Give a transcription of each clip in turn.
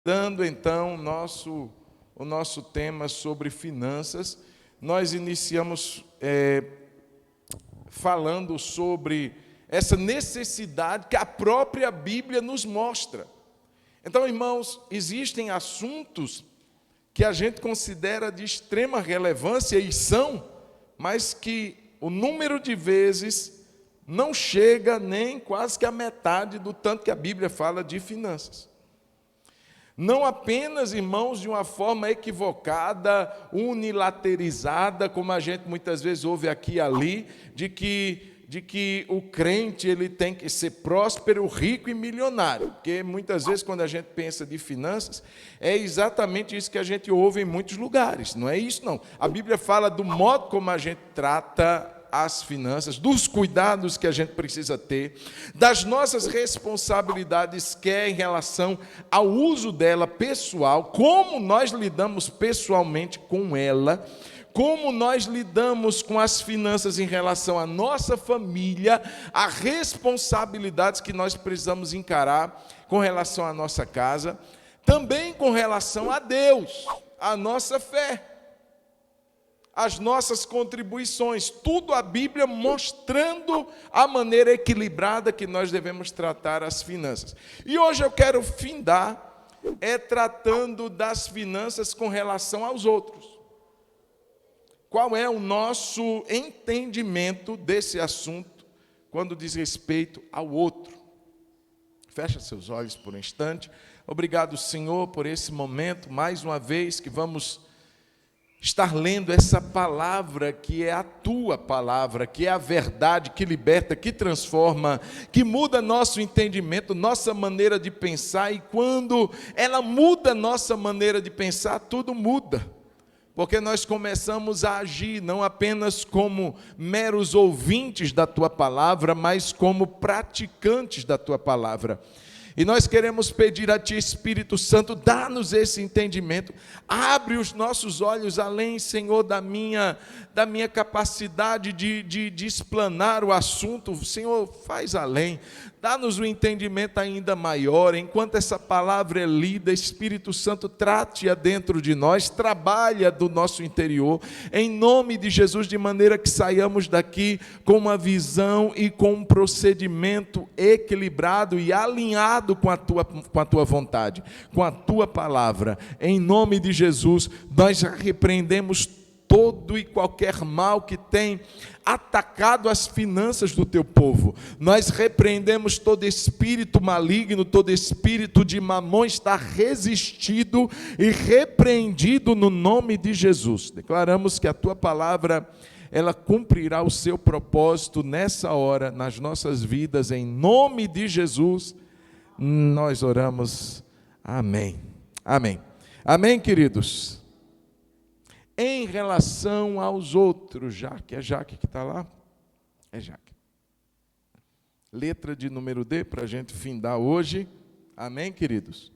Dando então o nosso tema sobre finanças, nós iniciamos falando sobre essa necessidade que a própria Bíblia nos mostra. Então, irmãos, existem assuntos que a gente considera de extrema relevância e são, mas que o número de vezes não chega nem quase que a metade do tanto que a Bíblia fala de finanças. Não apenas, irmãos, de uma forma equivocada, unilaterizada, como a gente muitas vezes ouve aqui e ali, de que o crente ele tem que ser próspero, rico e milionário. Porque muitas vezes quando a gente pensa de finanças, é exatamente isso que a gente ouve em muitos lugares. Não é isso, não. A Bíblia fala do modo como a gente trata as finanças, dos cuidados que a gente precisa ter, das nossas responsabilidades que é em relação ao uso dela pessoal, como nós lidamos pessoalmente com ela, como nós lidamos com as finanças em relação à nossa família, as responsabilidades que nós precisamos encarar com relação à nossa casa, também com relação a Deus, a nossa fé, as nossas contribuições, tudo a Bíblia mostrando a maneira equilibrada que nós devemos tratar as finanças. E hoje eu quero findar tratando das finanças com relação aos outros. Qual é o nosso entendimento desse assunto quando diz respeito ao outro? Fecha seus olhos por um instante. Obrigado, Senhor, por esse momento, mais uma vez que vamos estar lendo essa palavra que é a tua palavra, que é a verdade, que liberta, que transforma, que muda nosso entendimento, nossa maneira de pensar, e quando ela muda nossa maneira de pensar, tudo muda, porque nós começamos a agir não apenas como meros ouvintes da tua palavra, mas como praticantes da tua palavra. E nós queremos pedir a Ti, Espírito Santo, dá-nos esse entendimento, abre os nossos olhos além, Senhor, da minha capacidade de explanar o assunto. Senhor, faz além, dá-nos um entendimento ainda maior. Enquanto essa palavra é lida, Espírito Santo, trate-a dentro de nós, trabalha do nosso interior, em nome de Jesus, de maneira que saiamos daqui com uma visão e com um procedimento equilibrado e alinhado com a tua vontade, com a tua palavra. Em nome de Jesus, nós já repreendemos todo e qualquer mal que tem atacado as finanças do teu povo. Nós repreendemos todo espírito maligno, todo espírito de mamon, está resistido e repreendido no nome de Jesus. Declaramos que a tua palavra, ela cumprirá o seu propósito nessa hora, nas nossas vidas, em nome de Jesus. Nós oramos, amém, amém, amém, queridos. Em relação aos outros, Jaque, é Jaque que está lá? É Jaque. Letra de número D, para a gente findar hoje, amém, queridos?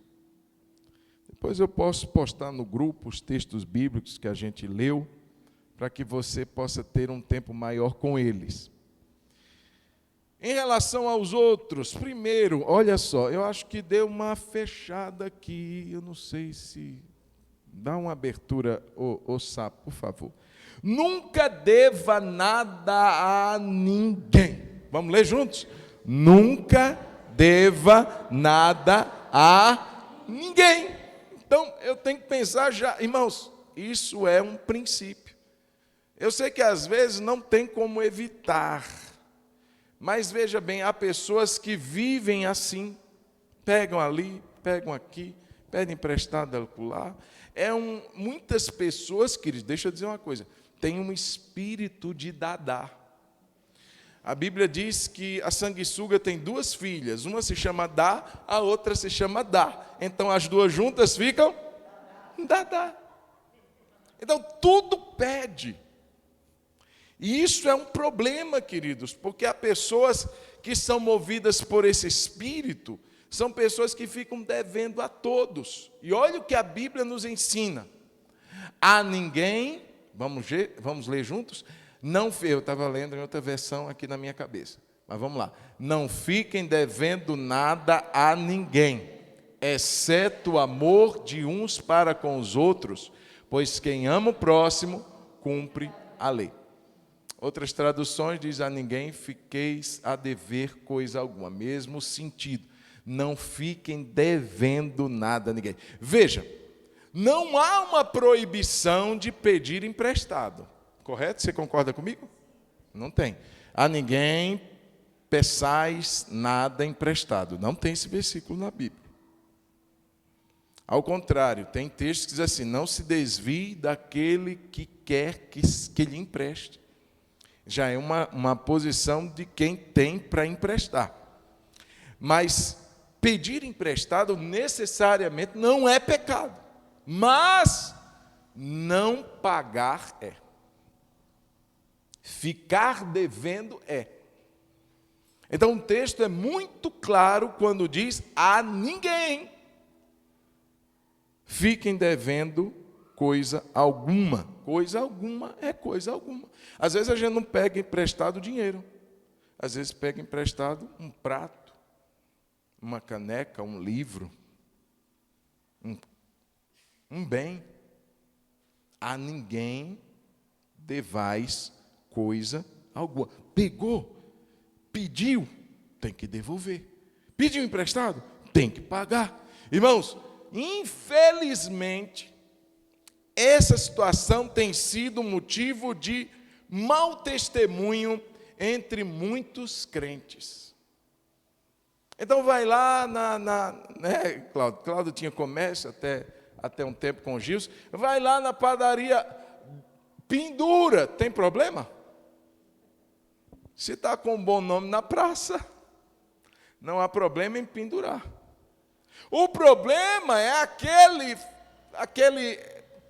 Depois eu posso postar no grupo os textos bíblicos que a gente leu, para que você possa ter um tempo maior com eles. Em relação aos outros, primeiro, olha só, eu acho que deu uma fechada aqui, eu não sei se... Dá uma abertura, ô sapo, por favor. Nunca deva nada a ninguém. Vamos ler juntos? Nunca deva nada a ninguém. Então, eu tenho que pensar já, irmãos, isso é um princípio. Eu sei que às vezes não tem como evitar, mas veja bem, há pessoas que vivem assim, pegam ali, pegam aqui, pedem emprestado lá. Muitas pessoas, queridos, deixa eu dizer uma coisa, têm um espírito de dadá. A Bíblia diz que a sanguessuga tem duas filhas, uma se chama Dá, a outra se chama Dá. Então as duas juntas ficam dadá. Então tudo pede. E isso é um problema, queridos, porque há pessoas que são movidas por esse espírito, são pessoas que ficam devendo a todos. E olha o que a Bíblia nos ensina. A ninguém, vamos ler juntos? Eu estava lendo em outra versão aqui na minha cabeça. Mas vamos lá. Não fiquem devendo nada a ninguém, exceto o amor de uns para com os outros, pois quem ama o próximo, cumpre a lei. Outras traduções dizem: a ninguém fiqueis a dever coisa alguma. Mesmo sentido, não fiquem devendo nada a ninguém. Veja, não há uma proibição de pedir emprestado. Correto? Você concorda comigo? Não tem. A ninguém peçais nada emprestado. Não tem esse versículo na Bíblia. Ao contrário, tem textos que dizem assim: não se desvie daquele que quer que lhe empreste. Já é uma posição de quem tem para emprestar. Mas pedir emprestado necessariamente não é pecado. Mas não pagar é. Ficar devendo é. Então o texto é muito claro quando diz: a ninguém fiquem devendo coisa alguma. Coisa alguma é coisa alguma. Às vezes a gente não pega emprestado dinheiro. Às vezes pega emprestado um prato, uma caneca, um livro, um bem. A ninguém devais coisa alguma. Pegou, pediu, tem que devolver. Pediu emprestado, tem que pagar. Irmãos, infelizmente, essa situação tem sido motivo de mau testemunho entre muitos crentes. Então vai lá né, Cláudio tinha comércio até um tempo com o Gilson, vai lá na padaria, pendura, tem problema? Se está com um bom nome na praça, não há problema em pendurar. O problema é aquele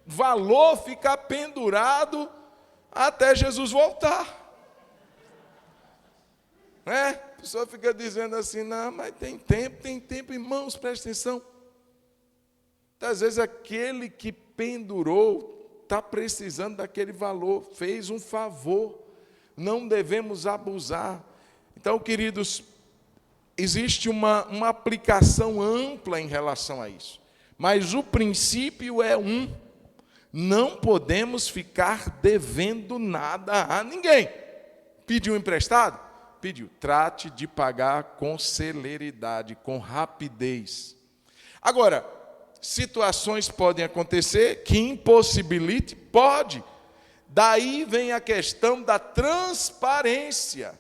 valor ficar pendurado até Jesus voltar. A pessoa fica dizendo assim: não, mas tem tempo, irmãos, presta atenção. Às vezes aquele que pendurou está precisando daquele valor, fez um favor, não devemos abusar. Então, queridos, existe uma aplicação ampla em relação a isso, mas o princípio é não podemos ficar devendo nada a ninguém. Pediu emprestado? Pediu. Trate de pagar com celeridade, com rapidez. Agora, situações podem acontecer que impossibilite? Pode. Daí vem a questão da transparência,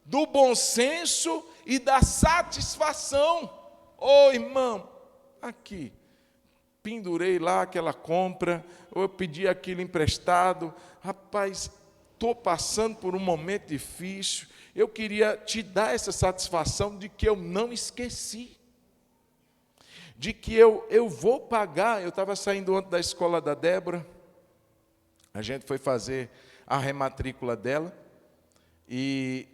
do bom senso e da satisfação. Ô irmão, aqui, pendurei lá aquela compra, ou eu pedi aquilo emprestado, rapaz, estou passando por um momento difícil, eu queria te dar essa satisfação de que eu não esqueci, de que eu vou pagar. Eu estava saindo ontem da escola da Débora, a gente foi fazer a rematrícula dela, e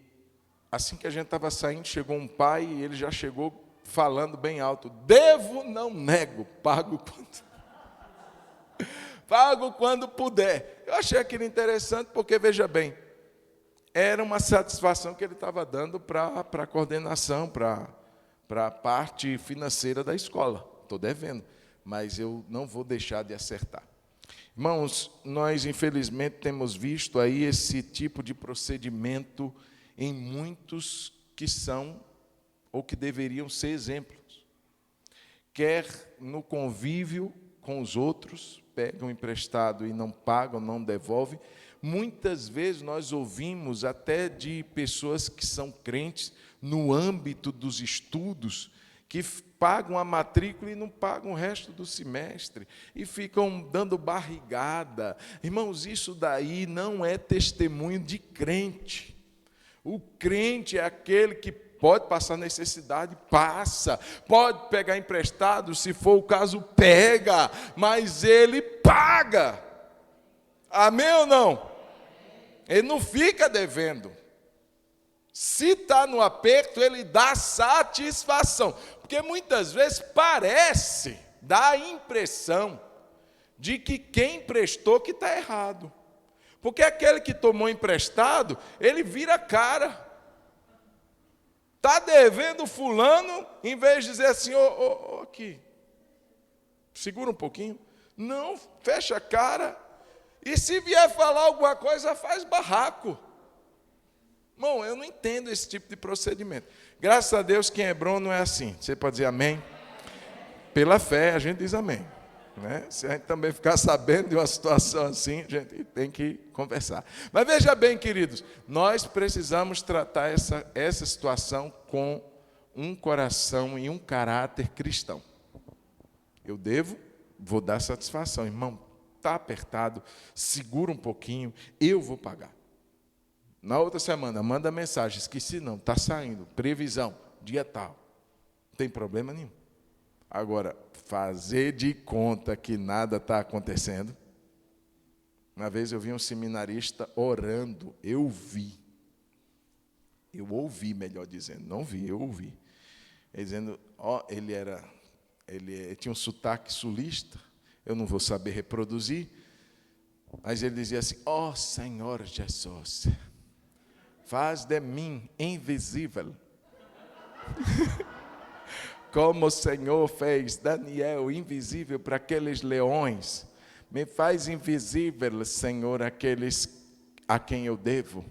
assim que a gente estava saindo, chegou um pai, e ele já chegou falando bem alto: devo, não nego, pago quando puder. Eu achei aquilo interessante, porque, veja bem, era uma satisfação que ele estava dando para a coordenação, para a parte financeira da escola. Estou devendo, mas eu não vou deixar de acertar. Irmãos, nós infelizmente temos visto aí esse tipo de procedimento em muitos que são ou que deveriam ser exemplos. Quer no convívio com os outros, pegam emprestado e não pagam, não devolvem. Muitas vezes nós ouvimos até de pessoas que são crentes no âmbito dos estudos, que pagam a matrícula e não pagam o resto do semestre, e ficam dando barrigada. Irmãos, isso daí não é testemunho de crente. O crente é aquele que pode passar necessidade, passa. Pode pegar emprestado, se for o caso, pega. Mas ele paga. Amém ou não? Ele não fica devendo. Se está no aperto, ele dá satisfação. Porque muitas vezes parece, dá a impressão de que quem emprestou que está errado. Porque aquele que tomou emprestado, ele vira a cara. está devendo fulano, em vez de dizer assim, aqui, segura um pouquinho. Não, fecha a cara. E se vier falar alguma coisa, faz barraco. Bom, eu não entendo esse tipo de procedimento. Graças a Deus, quem é bom não é assim. Você pode dizer amém? Pela fé, a gente diz amém. Né? Se a gente também ficar sabendo de uma situação assim, a gente tem que conversar. Mas veja bem, queridos, nós precisamos tratar essa situação com um coração e um caráter cristão. Eu vou dar satisfação. Irmão, está apertado, segura um pouquinho, eu vou pagar. Na outra semana, manda mensagem, esqueci não, está saindo, previsão, dia tal. Não tem problema nenhum. Agora, fazer de conta que nada está acontecendo. Uma vez eu vi um seminarista orando, eu ouvi, melhor dizendo, não vi, eu ouvi. Ele dizendo, ele tinha um sotaque sulista, eu não vou saber reproduzir, mas ele dizia assim, Senhor Jesus, faz de mim invisível. Como o Senhor fez Daniel invisível para aqueles leões, me faz invisível, Senhor, aqueles a quem eu devo.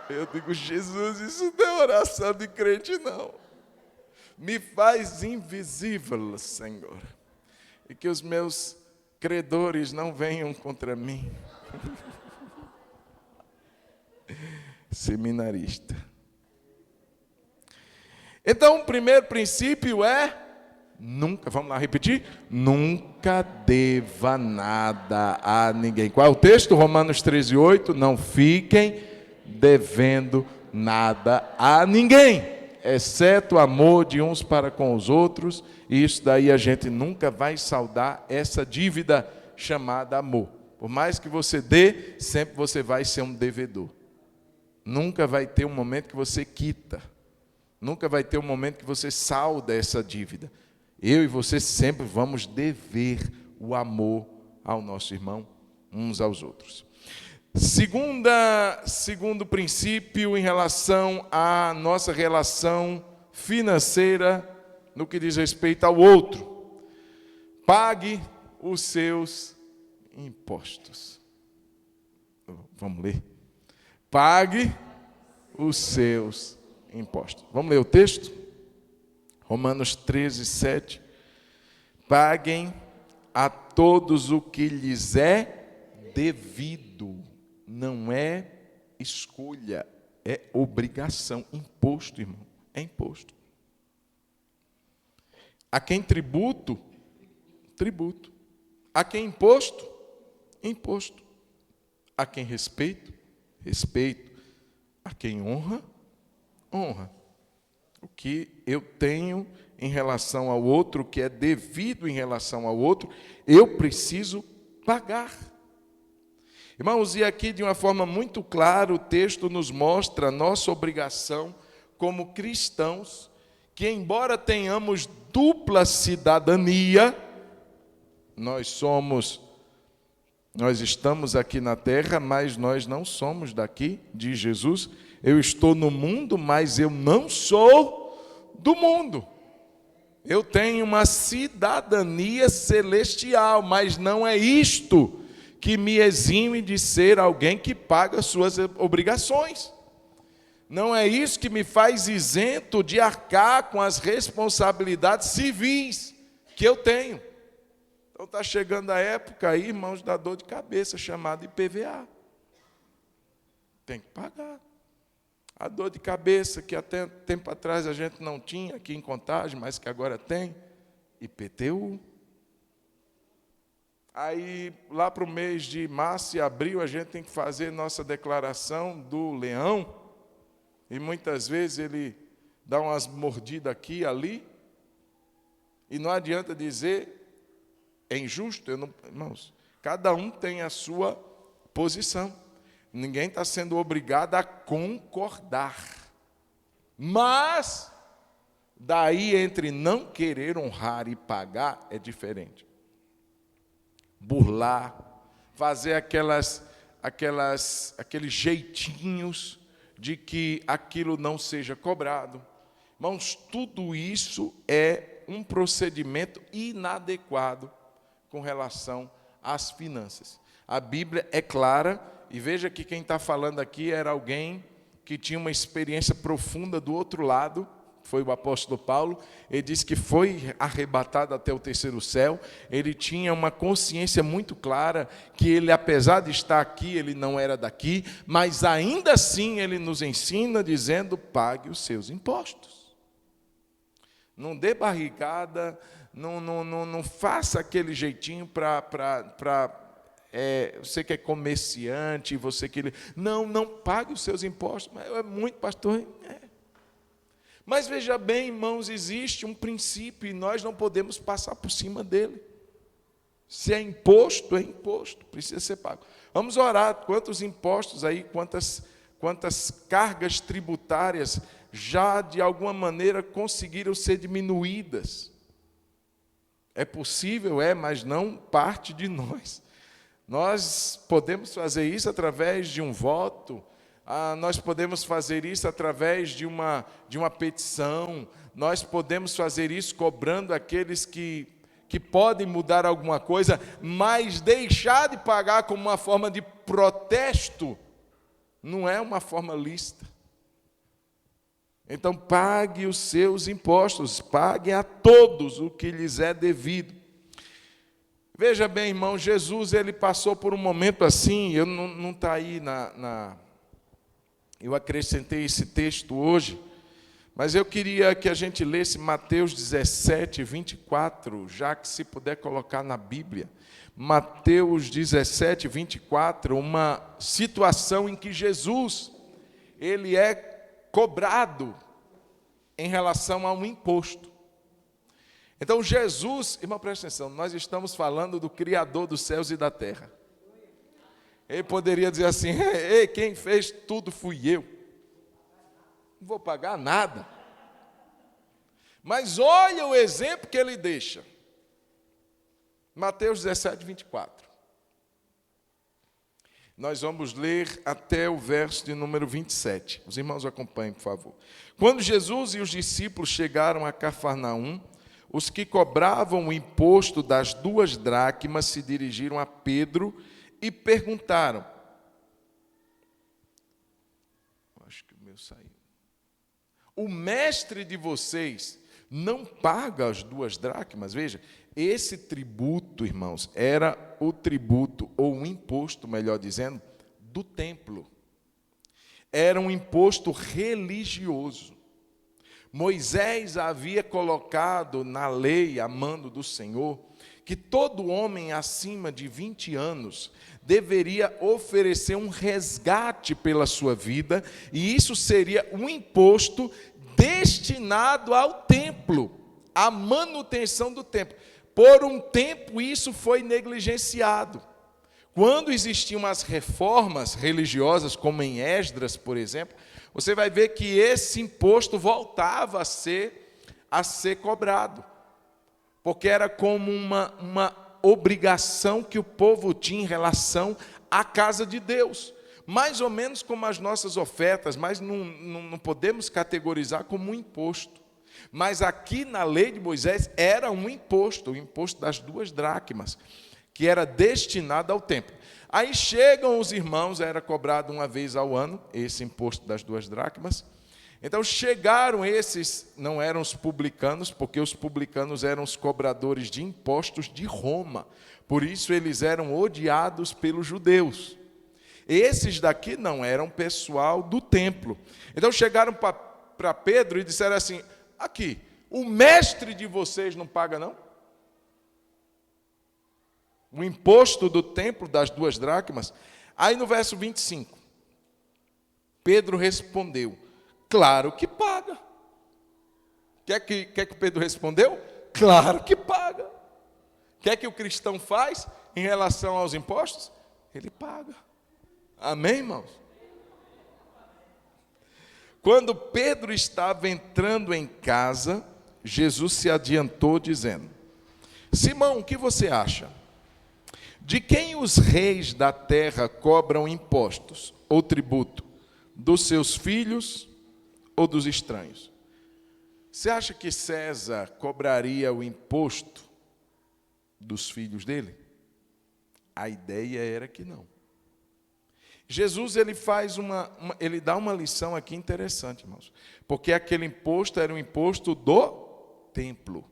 Eu digo, Jesus, isso não é oração de crente, não. Me faz invisível, Senhor, e que os meus credores não venham contra mim. Seminarista. Então, o primeiro princípio é nunca, vamos lá repetir, nunca deva nada a ninguém. Qual é o texto? Romanos 13:8, não fiquem devendo nada a ninguém, exceto o amor de uns para com os outros, e isso daí a gente nunca vai saldar essa dívida chamada amor. Por mais que você dê, sempre você vai ser um devedor. Nunca vai ter um momento que você quita. Nunca vai ter um momento que você salda essa dívida. Eu e você sempre vamos dever o amor ao nosso irmão, uns aos outros. Segundo princípio em relação à nossa relação financeira no que diz respeito ao outro. Pague os seus impostos. Vamos ler. Pague os seus impostos. Vamos ler o texto? Romanos 13:7. Paguem a todos o que lhes é devido. Não é escolha, é obrigação. Imposto, irmão, é imposto. A quem tributo, tributo. A quem imposto, imposto. A quem respeito, respeito. A quem honra, honra. O que eu tenho em relação ao outro, o que é devido em relação ao outro, eu preciso pagar. Irmãos, e aqui de uma forma muito clara o texto nos mostra a nossa obrigação como cristãos, que embora tenhamos dupla cidadania, nós estamos aqui na terra, mas nós não somos daqui, diz Jesus. Eu estou no mundo, mas eu não sou do mundo. Eu tenho uma cidadania celestial, mas não é isto que me exime de ser alguém que paga suas obrigações. Não é isso que me faz isento de arcar com as responsabilidades civis que eu tenho. Então está chegando a época aí, irmãos, da dor de cabeça, chamada IPVA. Tem que pagar. A dor de cabeça que até tempo atrás a gente não tinha aqui em Contagem, mas que agora tem, IPTU. Aí, lá para o mês de março e abril, a gente tem que fazer nossa declaração do leão, e muitas vezes ele dá umas mordidas aqui e ali, e não adianta dizer, é injusto, irmãos, cada um tem a sua posição, ninguém está sendo obrigado a concordar, mas, daí entre não querer honrar e pagar, é diferente. Burlar, fazer aqueles jeitinhos de que aquilo não seja cobrado. Irmãos, tudo isso é um procedimento inadequado com relação às finanças. A Bíblia é clara, e veja que quem está falando aqui era alguém que tinha uma experiência profunda do outro lado, foi o apóstolo Paulo. Ele disse que foi arrebatado até o terceiro céu. Ele tinha uma consciência muito clara que ele, apesar de estar aqui, ele não era daqui, mas ainda assim ele nos ensina dizendo: pague os seus impostos. Não dê barrigada, não faça aquele jeitinho você que é comerciante, você que... Não pague os seus impostos. Mas é muito, pastor. Mas veja bem, irmãos, existe um princípio e nós não podemos passar por cima dele. Se é imposto, precisa ser pago. Vamos orar. Quantos impostos aí, quantas cargas tributárias já de alguma maneira conseguiram ser diminuídas? É possível, mas não parte de nós. Nós podemos fazer isso através de um voto. Nós podemos fazer isso através de uma petição. Nós podemos fazer isso cobrando aqueles que podem mudar alguma coisa, mas deixar de pagar como uma forma de protesto não é uma forma lícita. Então, pague os seus impostos, pague a todos o que lhes é devido. Veja bem, irmão, Jesus ele passou por um momento assim, eu não está aí eu acrescentei esse texto hoje, mas eu queria que a gente lesse Mateus 17, 24, já que se puder colocar na Bíblia. Mateus 17, 24, uma situação em que Jesus, ele é cobrado em relação a um imposto. Então Jesus, irmão, presta atenção, nós estamos falando do Criador dos céus e da terra. Ele poderia dizer assim: ei, quem fez tudo fui eu. Não vou pagar nada. Mas olha o exemplo que ele deixa. Mateus 17, 24. Nós vamos ler até o verso de número 27. Os irmãos acompanhem, por favor. Quando Jesus e os discípulos chegaram a Cafarnaum, os que cobravam o imposto das 2 dracmas se dirigiram a Pedro e perguntaram. Acho que o meu saiu. O mestre de vocês não paga as 2 dracmas? Veja, esse tributo, irmãos, era o tributo, ou um imposto, melhor dizendo, do templo. Era um imposto religioso. Moisés havia colocado na lei, a mando do Senhor, que todo homem acima de 20 anos deveria oferecer um resgate pela sua vida, e isso seria um imposto destinado ao templo, à manutenção do templo. Por um tempo isso foi negligenciado. Quando existiam as reformas religiosas, como em Esdras, por exemplo, você vai ver que esse imposto voltava a ser cobrado, porque era como uma obrigação que o povo tinha em relação à casa de Deus, mais ou menos como as nossas ofertas, mas não podemos categorizar como um imposto. Mas aqui na lei de Moisés era um imposto, o imposto das 2 dracmas, que era destinado ao templo. Aí chegam os irmãos, era cobrado uma vez ao ano, esse imposto das 2 dracmas. Então chegaram esses, não eram os publicanos, porque os publicanos eram os cobradores de impostos de Roma. Por isso eles eram odiados pelos judeus. Esses daqui não eram pessoal do templo. Então chegaram para Pedro e disseram assim: aqui, o mestre de vocês não paga, não? O imposto do templo das 2 dracmas. Aí no verso 25, Pedro respondeu: claro que paga. Quer que Pedro respondeu? Claro que paga. Quer que o cristão faz em relação aos impostos? Ele paga. Amém, irmãos? Quando Pedro estava entrando em casa, Jesus se adiantou dizendo: Simão, o que você acha? De quem os reis da terra cobram impostos ou tributo? dos seus filhos ou dos estranhos? Você acha que César cobraria o imposto dos filhos dele? A ideia era que não. Jesus ele dá uma lição aqui interessante, irmãos, porque aquele imposto era um imposto do templo.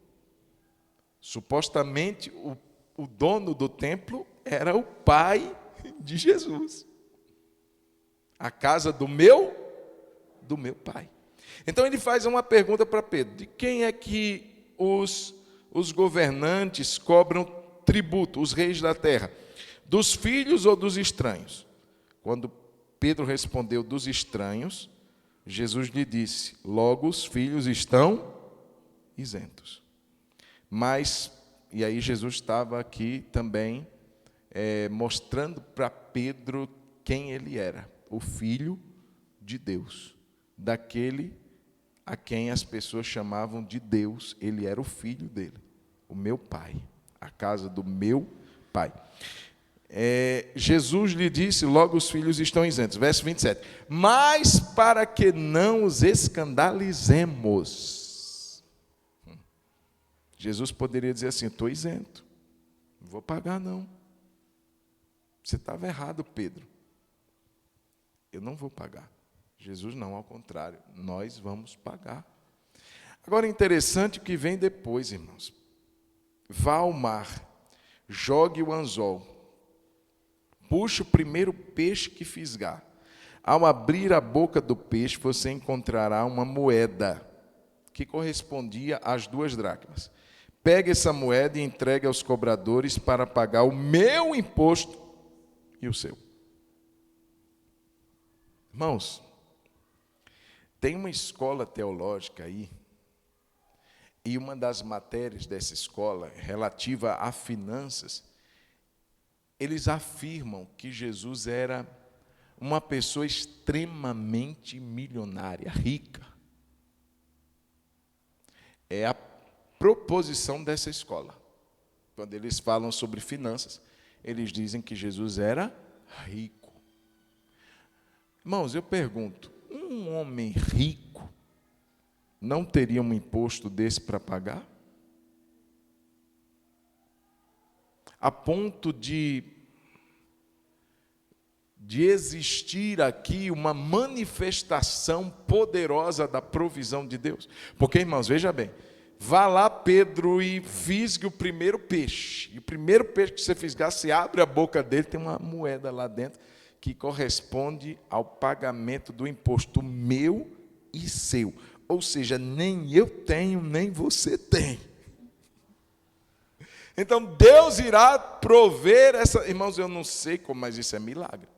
Supostamente o dono do templo era o pai de Jesus. A casa do meu pai. Então ele faz uma pergunta para Pedro: de quem é que os governantes cobram tributo, os reis da terra? Dos filhos ou dos estranhos? Quando Pedro respondeu dos estranhos, Jesus lhe disse: logo os filhos estão isentos. Mas, e aí Jesus estava aqui também mostrando para Pedro quem ele era, o Filho de Deus, daquele a quem as pessoas chamavam de Deus. Ele era o filho dele, o meu pai, a casa do meu pai. Jesus lhe disse: logo os filhos estão isentos. Verso 27. Mas para que não os escandalizemos. Jesus poderia dizer assim: estou isento, não vou pagar não. Você estava errado, Pedro. Eu não vou pagar. Jesus não, ao contrário, nós vamos pagar. Agora, interessante o que vem depois, irmãos. Vá ao mar, jogue o anzol, puxe o primeiro peixe que fisgar. Ao abrir a boca do peixe, você encontrará uma moeda que correspondia às 2 dracmas. Pegue essa moeda e entregue aos cobradores para pagar o meu imposto e o seu. Irmãos, tem uma escola teológica aí, e uma das matérias dessa escola, relativa a finanças, eles afirmam que Jesus era uma pessoa extremamente milionária, rica. É a proposição dessa escola. Quando eles falam sobre finanças, eles dizem que Jesus era rico. Irmãos, eu pergunto, um homem rico não teria um imposto desse para pagar? A ponto de existir aqui uma manifestação poderosa da provisão de Deus. Porque, irmãos, veja bem, vá lá, Pedro, e fisgue o primeiro peixe. E o primeiro peixe que você fisgar, você abre a boca dele, tem uma moeda lá dentro que corresponde ao pagamento do imposto meu e seu. Ou seja, nem eu tenho, nem você tem. Então, Deus irá prover essa... Irmãos, eu não sei como, mas isso é milagre.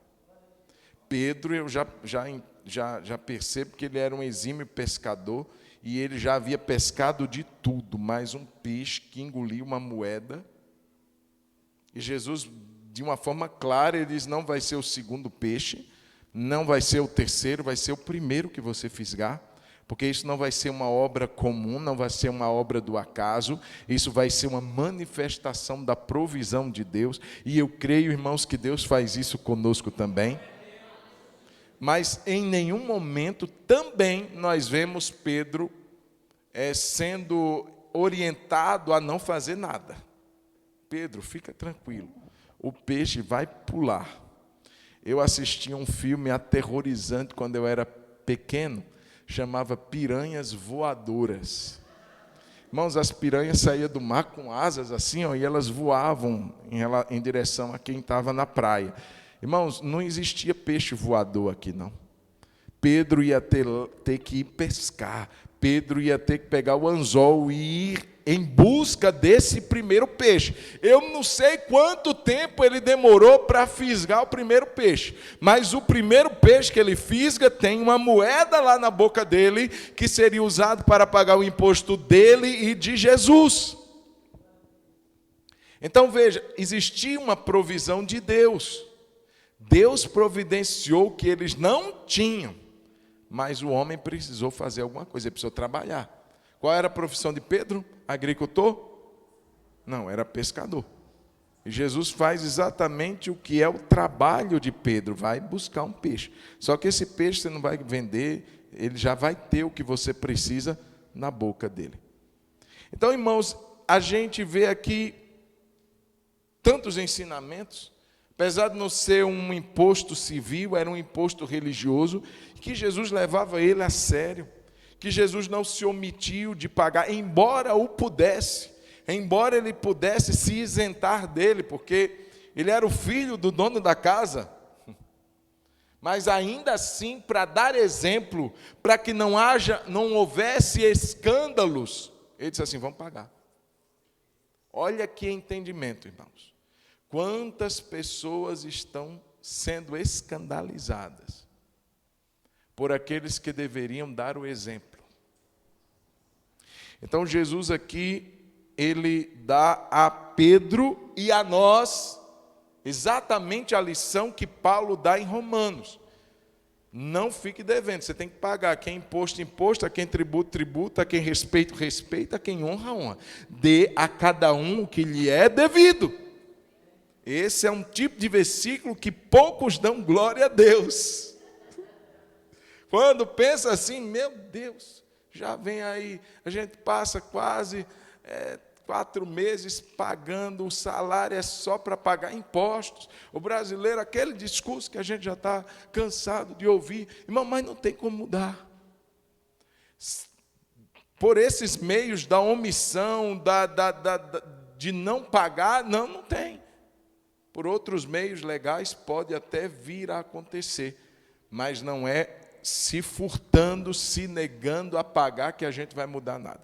Pedro, eu já percebo que ele era um exímio pescador, e ele já havia pescado de tudo, mais um peixe que engoliu uma moeda. E Jesus, de uma forma clara, ele diz: não vai ser o segundo peixe, não vai ser o terceiro, vai ser o primeiro que você fisgar, porque isso não vai ser uma obra comum, não vai ser uma obra do acaso, isso vai ser uma manifestação da provisão de Deus, e eu creio, irmãos, que Deus faz isso conosco também. Mas em nenhum momento também nós vemos Pedro sendo orientado a não fazer nada. Pedro, fica tranquilo, o peixe vai pular. Eu assisti um filme aterrorizante quando eu era pequeno, chamava Piranhas Voadoras. Irmãos, as piranhas saíam do mar com asas assim, e elas voavam em direção a quem estava na praia. Irmãos, não existia peixe voador aqui, não. Pedro ia ter que ir pescar. Pedro ia ter que pegar o anzol e ir em busca desse primeiro peixe. Eu não sei quanto tempo ele demorou para fisgar o primeiro peixe, mas o primeiro peixe que ele fisga tem uma moeda lá na boca dele, que seria usado para pagar o imposto dele e de Jesus. Então veja, existia uma provisão de Deus. Deus providenciou o que eles não tinham, mas o homem precisou fazer alguma coisa, ele precisou trabalhar. Qual era a profissão de Pedro? Agricultor? Não, era pescador. E Jesus faz exatamente o que é o trabalho de Pedro, vai buscar um peixe. Só que esse peixe você não vai vender, ele já vai ter o que você precisa na boca dele. Então, irmãos, a gente vê aqui tantos ensinamentos, apesar de não ser um imposto civil, era um imposto religioso, que Jesus levava ele a sério, que Jesus não se omitiu de pagar, embora o pudesse, embora ele pudesse se isentar dele, porque ele era o filho do dono da casa, mas ainda assim, para dar exemplo, para que não houvesse escândalos, ele disse assim, vamos pagar. Olha que entendimento, irmãos. Quantas pessoas estão sendo escandalizadas por aqueles que deveriam dar o exemplo. Então Jesus aqui, ele dá a Pedro e a nós exatamente a lição que Paulo dá em Romanos. Não fique devendo, você tem que pagar. Quem imposto, imposto, a quem tributo, tributa, a quem respeito, respeita, a quem honra, honra. Dê a cada um o que lhe é devido. Esse é um tipo de versículo que poucos dão glória a Deus. Quando pensa assim, meu Deus, já vem aí, a gente passa quase 4 meses pagando, o salário é só para pagar impostos. O brasileiro, aquele discurso que a gente já está cansado de ouvir, irmão, mas não tem como mudar. Por esses meios da omissão, de não pagar, não tem. Por outros meios legais pode até vir a acontecer, mas não é se furtando, se negando a pagar que a gente vai mudar nada.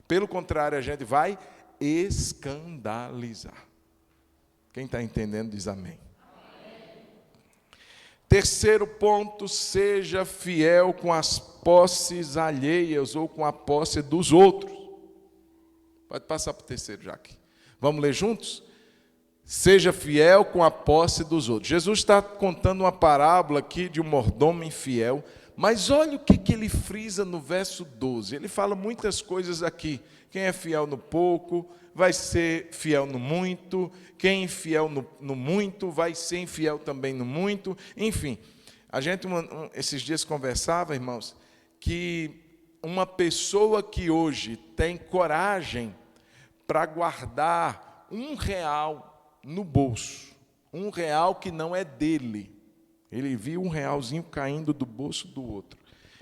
Pelo contrário, a gente vai escandalizar. Quem está entendendo diz amém. Terceiro ponto, seja fiel com as posses alheias ou com a posse dos outros. Pode passar para o terceiro, Jaque. Vamos ler juntos? Seja fiel com a posse dos outros. Jesus está contando uma parábola aqui de um mordomo infiel, mas olha o que ele frisa no verso 12. Ele fala muitas coisas aqui. Quem é fiel no pouco, vai ser fiel no muito. Quem é infiel no muito, vai ser infiel também no muito. Enfim, a gente esses dias conversava, irmãos, que uma pessoa que hoje tem coragem para guardar R$1 no bolso, R$1 que não é dele. Ele viu R$1 caindo do bolso do outro,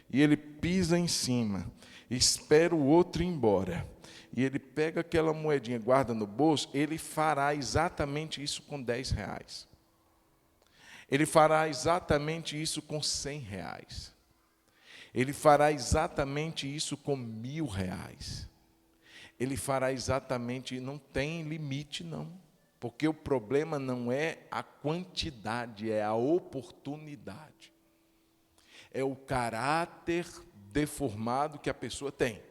e ele pisa em cima, espera o outro ir embora, e ele pega aquela moedinha, guarda no bolso. Ele fará exatamente isso com R$10. Ele fará exatamente isso com R$100. Ele fará exatamente isso com R$1.000. Ele fará exatamente, não tem limite não, porque o problema não é a quantidade, é a oportunidade. É o caráter deformado que a pessoa tem.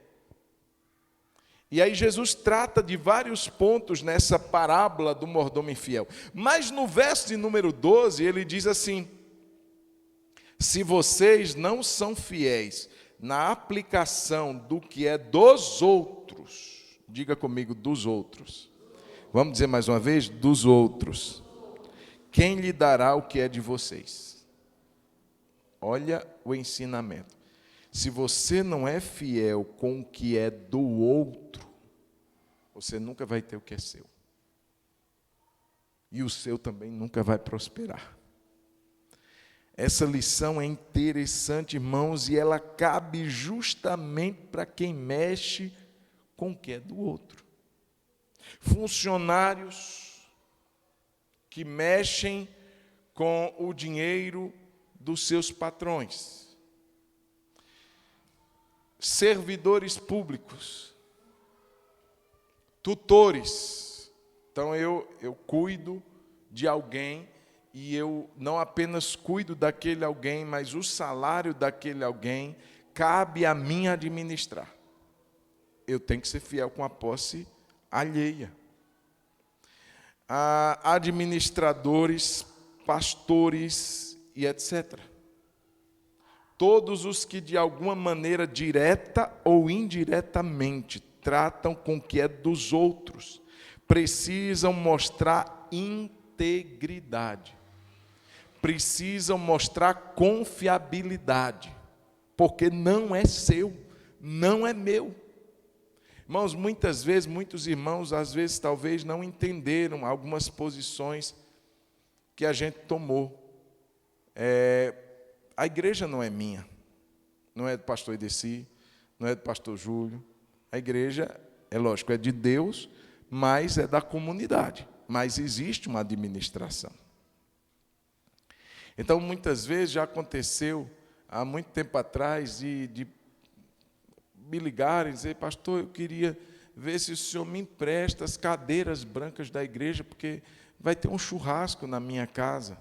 E aí Jesus trata de vários pontos nessa parábola do mordomo infiel. Mas no verso de número 12, ele diz assim: se vocês não são fiéis na aplicação do que é dos outros, diga comigo, dos outros. Vamos dizer mais uma vez, dos outros. Quem lhe dará o que é de vocês? Olha o ensinamento. Se você não é fiel com o que é do outro, você nunca vai ter o que é seu. E o seu também nunca vai prosperar. Essa lição é interessante, irmãos, e ela cabe justamente para quem mexe com o que é do outro. Funcionários que mexem com o dinheiro dos seus patrões. Servidores públicos, tutores. Então eu cuido de alguém, e eu não apenas cuido daquele alguém, mas o salário daquele alguém cabe a mim administrar. Eu tenho que ser fiel com a posse alheia. Administradores, pastores e etc. Todos os que de alguma maneira direta ou indiretamente tratam com o que é dos outros, precisam mostrar integridade, precisam mostrar confiabilidade, porque não é seu, não é meu. Irmãos, muitas vezes, muitos irmãos, às vezes, talvez não entenderam algumas posições que a gente tomou. A igreja não é minha, não é do pastor Edeci, não é do pastor Júlio. A igreja, é lógico, é de Deus, mas é da comunidade. Mas existe uma administração. Então, muitas vezes, já aconteceu, há muito tempo atrás, de me ligarem e dizer: pastor, eu queria ver se o senhor me empresta as cadeiras brancas da igreja, porque vai ter um churrasco na minha casa,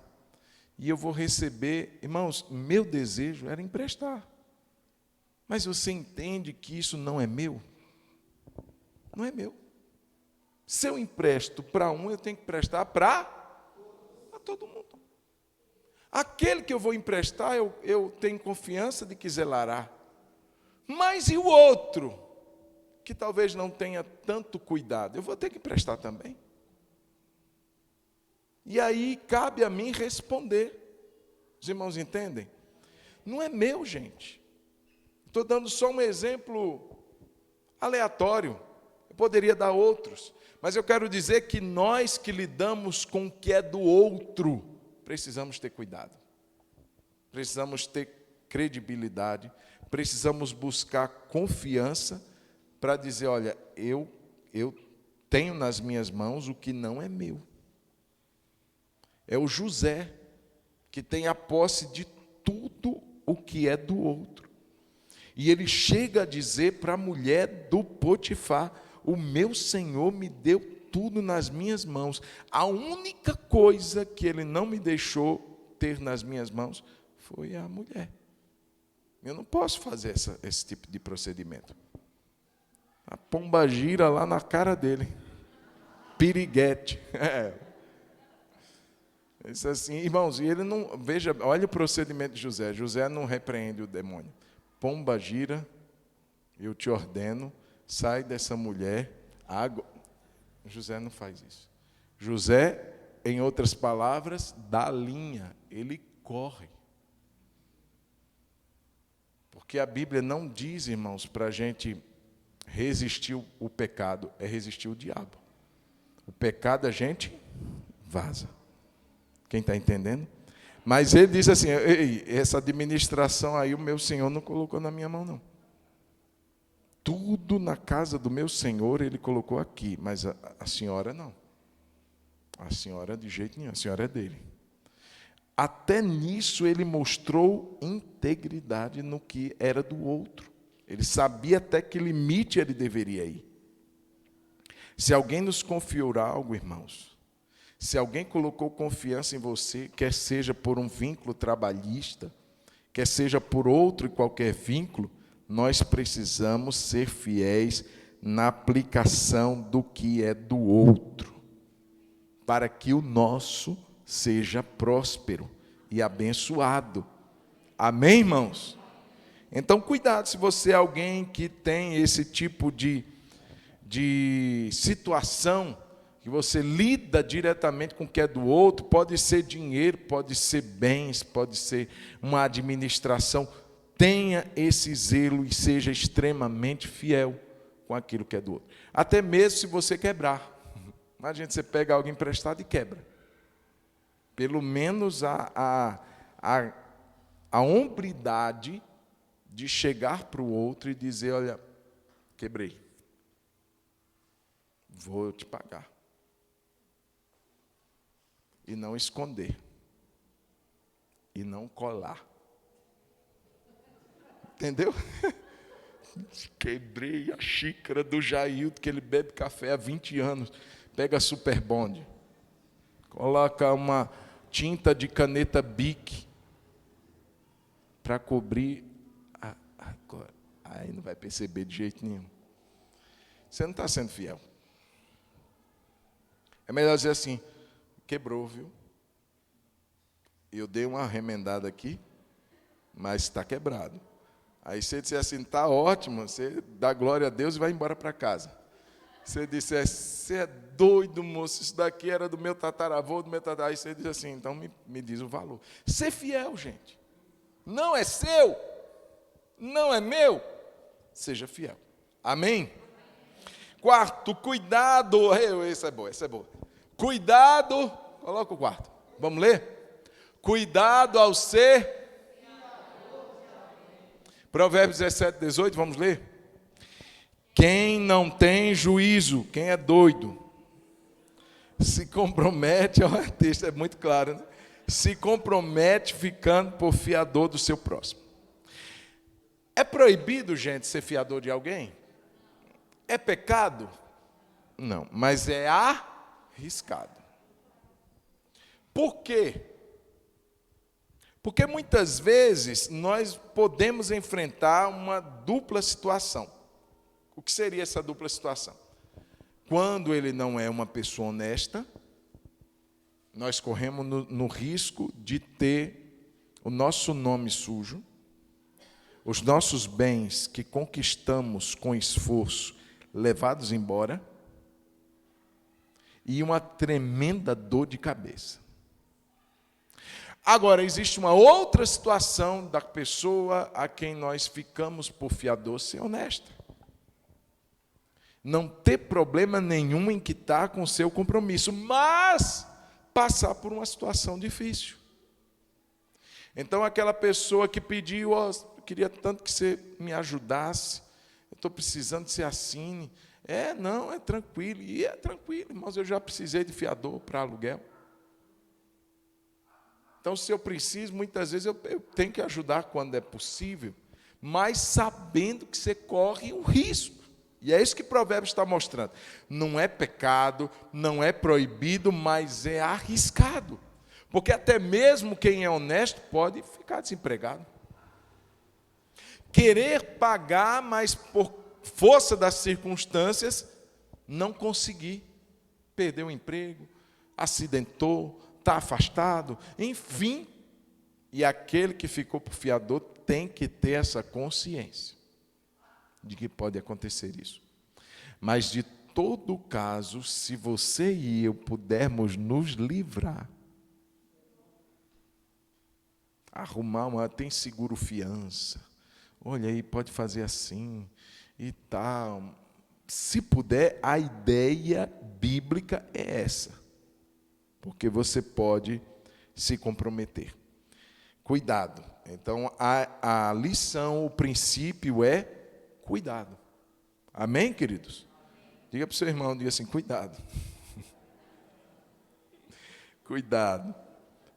e eu vou receber. Irmãos, meu desejo era emprestar. Mas você entende que isso não é meu? Não é meu. Se eu empresto para um, eu tenho que prestar para todo mundo. Aquele que eu vou emprestar, eu tenho confiança de que zelará. Mas e o outro, que talvez não tenha tanto cuidado? Eu vou ter que emprestar também. E aí cabe a mim responder. Os irmãos entendem? Não é meu, gente. Estou dando só um exemplo aleatório. Eu poderia dar outros. Mas eu quero dizer que nós que lidamos com o que é do outro, precisamos ter cuidado. Precisamos ter credibilidade. Precisamos buscar confiança para dizer: olha, eu tenho nas minhas mãos o que não é meu. É o José que tem a posse de tudo o que é do outro. E ele chega a dizer para a mulher do Potifar: o meu Senhor me deu tudo nas minhas mãos. A única coisa que ele não me deixou ter nas minhas mãos foi a mulher. Eu não posso fazer esse tipo de procedimento. A pomba gira lá na cara dele. Piriguete. Isso assim, irmãos, e ele não, veja, olha o procedimento de José. José não repreende o demônio. Pomba gira, eu te ordeno, sai dessa mulher, água. José não faz isso. José, em outras palavras, dá linha, ele corre. Porque a Bíblia não diz, irmãos, para a gente resistir o pecado, é resistir o diabo. O pecado a gente vaza. Quem está entendendo? Mas ele diz assim: ei, essa administração aí o meu Senhor não colocou na minha mão, não. Tudo na casa do meu Senhor ele colocou aqui, mas a senhora não. A senhora de jeito nenhum, a senhora é dele. Até nisso ele mostrou integridade no que era do outro. Ele sabia até que limite ele deveria ir. Se alguém nos confiou algo, irmãos, se alguém colocou confiança em você, quer seja por um vínculo trabalhista, quer seja por outro e qualquer vínculo, nós precisamos ser fiéis na aplicação do que é do outro, para que o nosso seja próspero e abençoado. Amém, irmãos? Então, cuidado se você é alguém que tem esse tipo de situação, que você lida diretamente com o que é do outro, pode ser dinheiro, pode ser bens, pode ser uma administração. Tenha esse zelo e seja extremamente fiel com aquilo que é do outro. Até mesmo se você quebrar. Imagina, você pega algo emprestado e quebra. Pelo menos a hombridade de chegar para o outro e dizer: olha, quebrei. Vou te pagar. E não esconder. E não colar. Entendeu? Quebrei a xícara do Jailton, que ele bebe café há 20 anos. Pega a Super Bond. Coloca uma tinta de caneta Bic para cobrir. Agora, aí não vai perceber de jeito nenhum. Você não está sendo fiel. É melhor dizer assim: quebrou, viu? Eu dei uma remendada aqui, mas está quebrado. Aí você disser assim: está ótimo, você dá glória a Deus e vai embora para casa. Você disse, você é doido, moço, isso daqui era do meu tataravô, do meu tataravô. Aí você diz assim, então me diz o valor. Ser fiel, gente. Não é seu, não é meu, seja fiel. Amém? Quarto, cuidado. Essa é boa, essa é boa. Cuidado, coloca o quarto. Vamos ler? Cuidado ao ser. Provérbios 17, 18, vamos ler? Quem não tem juízo, quem é doido, se compromete, ó, o texto é muito claro, né? Se compromete ficando por fiador do seu próximo. É proibido, gente, ser fiador de alguém? É pecado? Não, mas é arriscado. Por quê? Porque muitas vezes nós podemos enfrentar uma dupla situação. O que seria essa dupla situação? Quando ele não é uma pessoa honesta, nós corremos no risco de ter o nosso nome sujo, os nossos bens que conquistamos com esforço levados embora e uma tremenda dor de cabeça. Agora, existe uma outra situação da pessoa a quem nós ficamos por fiador ser honesta. Não ter problema nenhum em quitar com o seu compromisso, mas passar por uma situação difícil. Então, aquela pessoa que pediu, eu queria tanto que você me ajudasse, eu estou precisando que você assine. Não, é tranquilo. E é tranquilo, irmãos, eu já precisei de fiador para aluguel. Então, se eu preciso, muitas vezes eu tenho que ajudar quando é possível, mas sabendo que você corre um risco. E é isso que Provérbios está mostrando. Não é pecado, não é proibido, mas é arriscado. Porque até mesmo quem é honesto pode ficar desempregado. Querer pagar, mas por força das circunstâncias, não conseguir. Perdeu o emprego, acidentou, está afastado, enfim. E aquele que ficou por fiador tem que ter essa consciência de que pode acontecer isso. Mas de todo caso, se você e eu pudermos nos livrar, arrumar tem seguro fiança, olha aí, pode fazer assim e tal. Se puder, a ideia bíblica é essa, porque você pode se comprometer. Cuidado. Então, a lição, o princípio é cuidado. Amém, queridos? Diga para o seu irmão, diga assim, cuidado. Cuidado.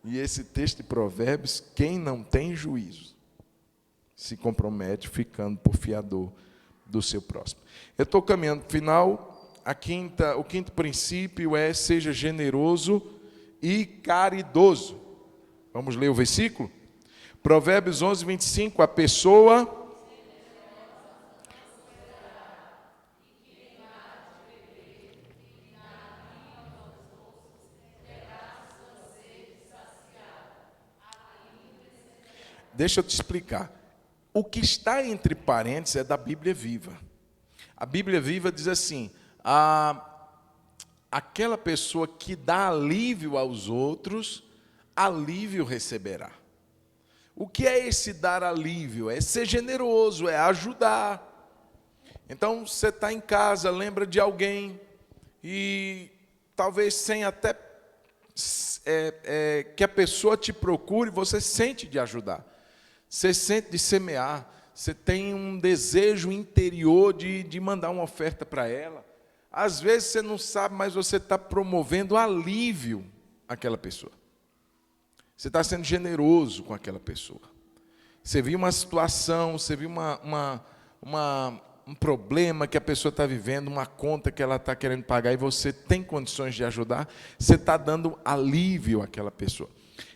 E esse texto de Provérbios, quem não tem juízo, se compromete ficando por fiador do seu próximo. Eu estou caminhando para o final. O quinto princípio é seja generoso e caridoso. Vamos ler o versículo? Provérbios 11, 25, a pessoa... Deixa eu te explicar. O que está entre parênteses é da Bíblia Viva. A Bíblia Viva diz assim, aquela pessoa que dá alívio aos outros, alívio receberá. O que é esse dar alívio? É ser generoso, é ajudar. Então, você está em casa, lembra de alguém, e talvez sem até que a pessoa te procure, você sente de ajudar. Você sente de semear, você tem um desejo interior de mandar uma oferta para ela. Às vezes você não sabe, mas você está promovendo alívio àquela pessoa. Você está sendo generoso com aquela pessoa. Você viu uma situação, você viu um problema que a pessoa está vivendo, uma conta que ela está querendo pagar e você tem condições de ajudar, você está dando alívio àquela pessoa.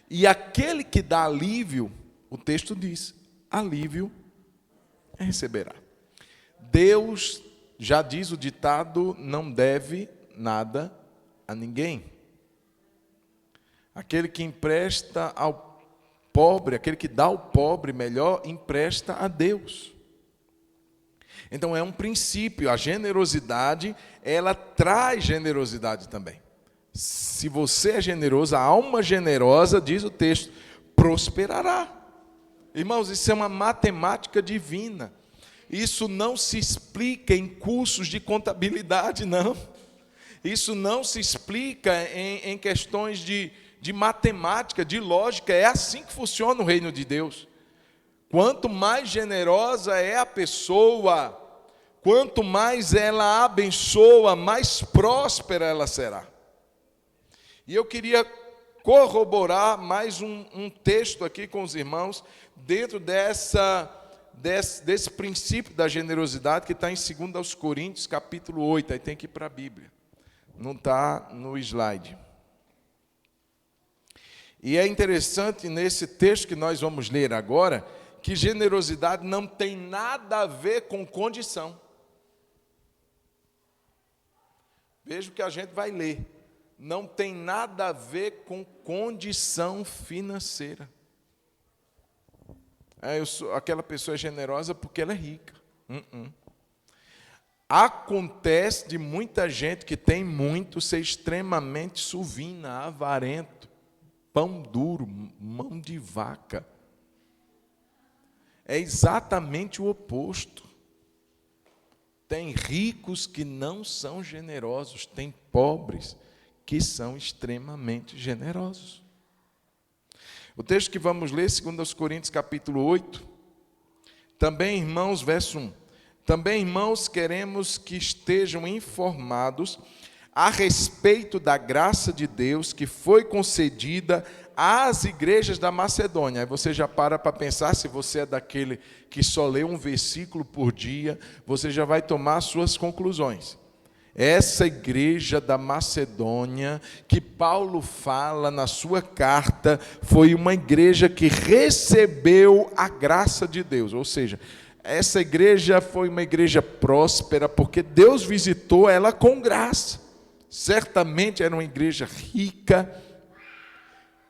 E aquele que dá alívio, o texto diz, alívio receberá. Deus, já diz o ditado, não deve nada a ninguém. Aquele que empresta ao pobre, aquele que dá ao pobre, melhor, empresta a Deus. Então é um princípio, a generosidade, ela traz generosidade também. Se você é generoso, a alma generosa, diz o texto, prosperará. Irmãos, isso é uma matemática divina. Isso não se explica em cursos de contabilidade, não. Isso não se explica em questões de matemática, de lógica. É assim que funciona o reino de Deus. Quanto mais generosa é a pessoa, quanto mais ela abençoa, mais próspera ela será. E eu queria corroborar mais um texto aqui com os irmãos, dentro desse princípio da generosidade, que está em 2 Coríntios, capítulo 8, aí tem que ir para a Bíblia, não está no slide. E é interessante nesse texto que nós vamos ler agora, que generosidade não tem nada a ver com condição. Veja o que a gente vai ler. Não tem nada a ver com condição financeira. Aquela pessoa é generosa porque ela é rica. Acontece de muita gente que tem muito ser extremamente suvina, avarento, pão duro, mão de vaca. É exatamente o oposto. Tem ricos que não são generosos, tem pobres que são extremamente generosos. O texto que vamos ler, 2 Coríntios capítulo 8, também, irmãos, verso 1. Também, irmãos, queremos que estejam informados a respeito da graça de Deus que foi concedida às igrejas da Macedônia. Aí você já para pensar, se você é daquele que só lê um versículo por dia, você já vai tomar suas conclusões. Essa igreja da Macedônia, que Paulo fala na sua carta, foi uma igreja que recebeu a graça de Deus. Ou seja, essa igreja foi uma igreja próspera, porque Deus visitou ela com graça. Certamente era uma igreja rica,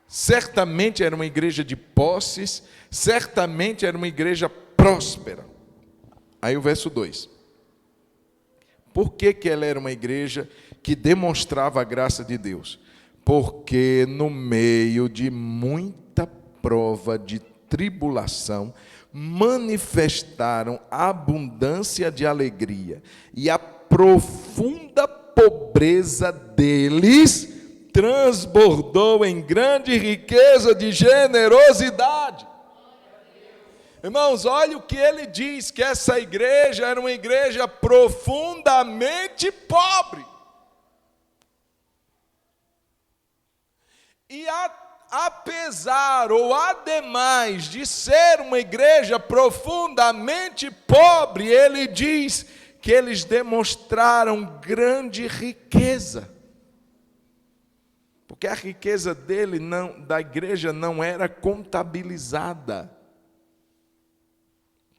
certamente era uma igreja de posses, certamente era uma igreja próspera. Aí o verso 2. Por que ela era uma igreja que demonstrava a graça de Deus? Porque no meio de muita prova de tribulação, manifestaram a abundância de alegria, e a profunda pobreza deles transbordou em grande riqueza de generosidade. Irmãos, olha o que ele diz, que essa igreja era uma igreja profundamente pobre. E apesar ou ademais de ser uma igreja profundamente pobre, ele diz que eles demonstraram grande riqueza. Porque a riqueza da igreja não era contabilizada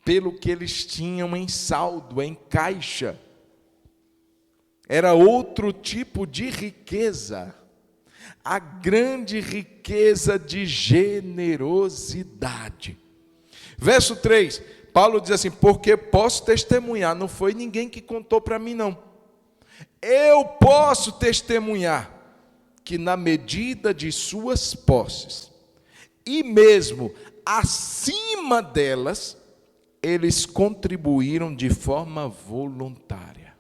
pelo que eles tinham em saldo, em caixa. Era outro tipo de riqueza. A grande riqueza de generosidade. Verso 3, Paulo diz assim, porque posso testemunhar, não foi ninguém que contou para mim não. Eu posso testemunhar que na medida de suas posses, e mesmo acima delas, eles contribuíram de forma voluntária.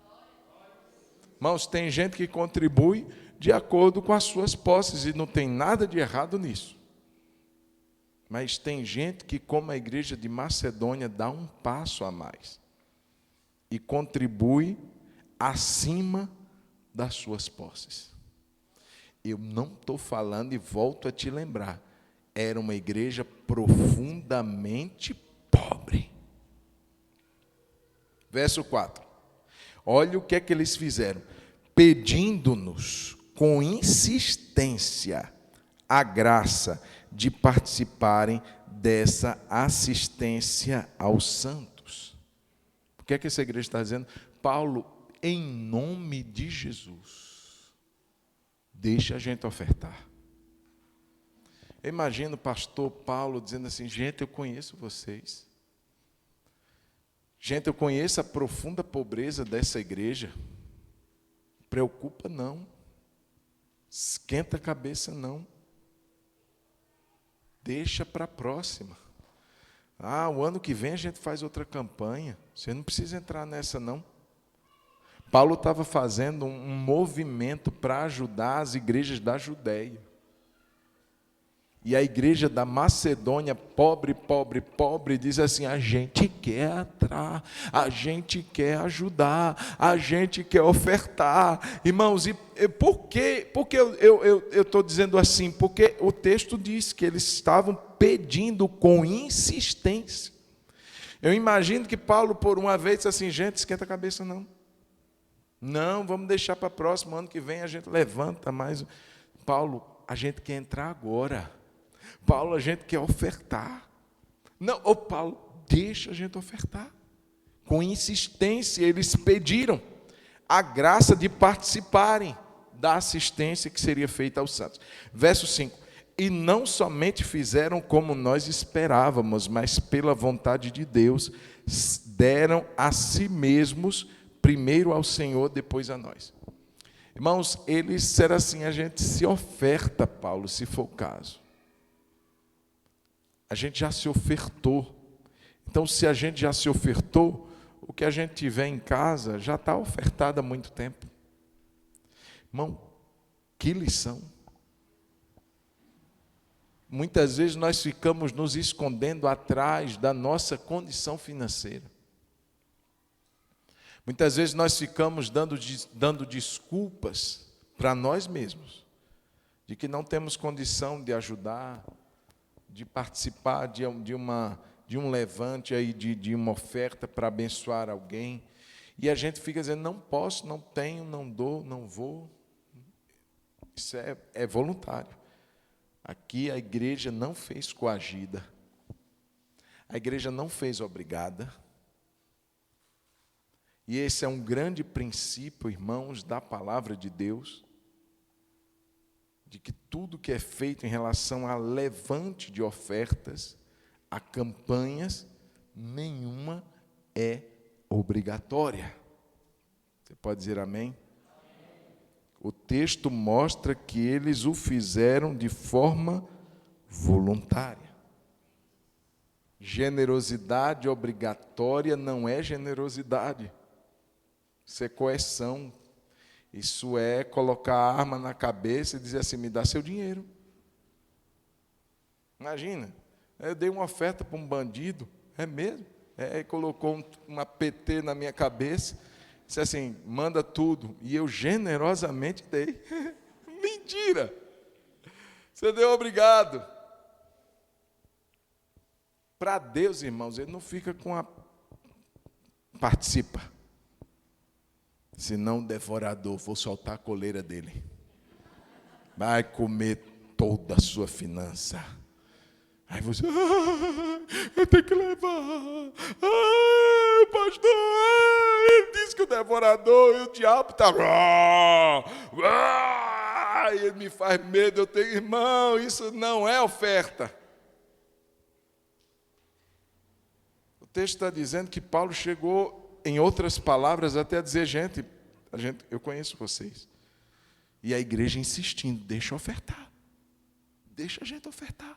Irmãos, tem gente que contribui de acordo com as suas posses, e não tem nada de errado nisso. Mas tem gente que, como a igreja de Macedônia, dá um passo a mais e contribui acima das suas posses. Eu não estou falando, e volto a te lembrar, era uma igreja profundamente pobre. Verso 4. Olha o que é que eles fizeram. Pedindo-nos com insistência a graça de participarem dessa assistência aos santos. O que é que essa igreja está dizendo? Paulo, em nome de Jesus, deixa a gente ofertar. Eu imagino o pastor Paulo dizendo assim, gente, eu conheço vocês. Gente, eu conheço a profunda pobreza dessa igreja. Preocupa não. Esquenta a cabeça não. Deixa para a próxima. O ano que vem a gente faz outra campanha. Você não precisa entrar nessa não. Paulo estava fazendo um movimento para ajudar as igrejas da Judéia. E a igreja da Macedônia, pobre, diz assim: a gente quer entrar, a gente quer ajudar, a gente quer ofertar. Irmãos, e por que eu estou dizendo assim? Porque o texto diz que eles estavam pedindo com insistência. Eu imagino que Paulo, por uma vez, disse assim: gente, esquenta a cabeça não. Não, vamos deixar para o próximo ano que vem, a gente levanta mais. Paulo, a gente quer entrar agora. Paulo, a gente quer ofertar. Não, Paulo, deixa a gente ofertar. Com insistência, eles pediram a graça de participarem da assistência que seria feita aos santos. Verso 5. E não somente fizeram como nós esperávamos, mas pela vontade de Deus, deram a si mesmos, primeiro ao Senhor, depois a nós. Irmãos, eles disseram assim: a gente se oferta, Paulo, se for o caso. A gente já se ofertou. Então, se a gente já se ofertou, o que a gente tiver em casa já está ofertado há muito tempo. Irmão, que lição. Muitas vezes nós ficamos nos escondendo atrás da nossa condição financeira. Muitas vezes nós ficamos dando desculpas para nós mesmos, de que não temos condição de ajudar, de participar de um levante aí, de uma oferta para abençoar alguém, e a gente fica dizendo: não posso, não tenho, não dou, não vou. Isso é voluntário. Aqui a igreja não fez coagida, a igreja não fez obrigada, e esse é um grande princípio, irmãos, da palavra de Deus, de que tudo que é feito em relação a levante de ofertas, a campanhas, nenhuma é obrigatória. Você pode dizer amém? O texto mostra que eles o fizeram de forma voluntária. Generosidade obrigatória não é generosidade. Isso é coerção. Isso é colocar a arma na cabeça e dizer assim: me dá seu dinheiro. Imagina, eu dei uma oferta para um bandido, é mesmo? Colocou uma PT na minha cabeça, disse assim: manda tudo, e eu generosamente dei. Mentira! Você deu obrigado. Para Deus, irmãos, Ele não fica com a... participa. Senão o devorador, vou soltar a coleira dele. Vai comer toda a sua finança. Aí você, eu tenho que levar. Pastor, ele disse que o devorador e o diabo está... ele me faz medo, eu tenho... Irmão, isso não é oferta. O texto está dizendo que Paulo chegou... Em outras palavras, até dizer: gente, eu conheço vocês. E a igreja insistindo: deixa eu ofertar. Deixa a gente ofertar.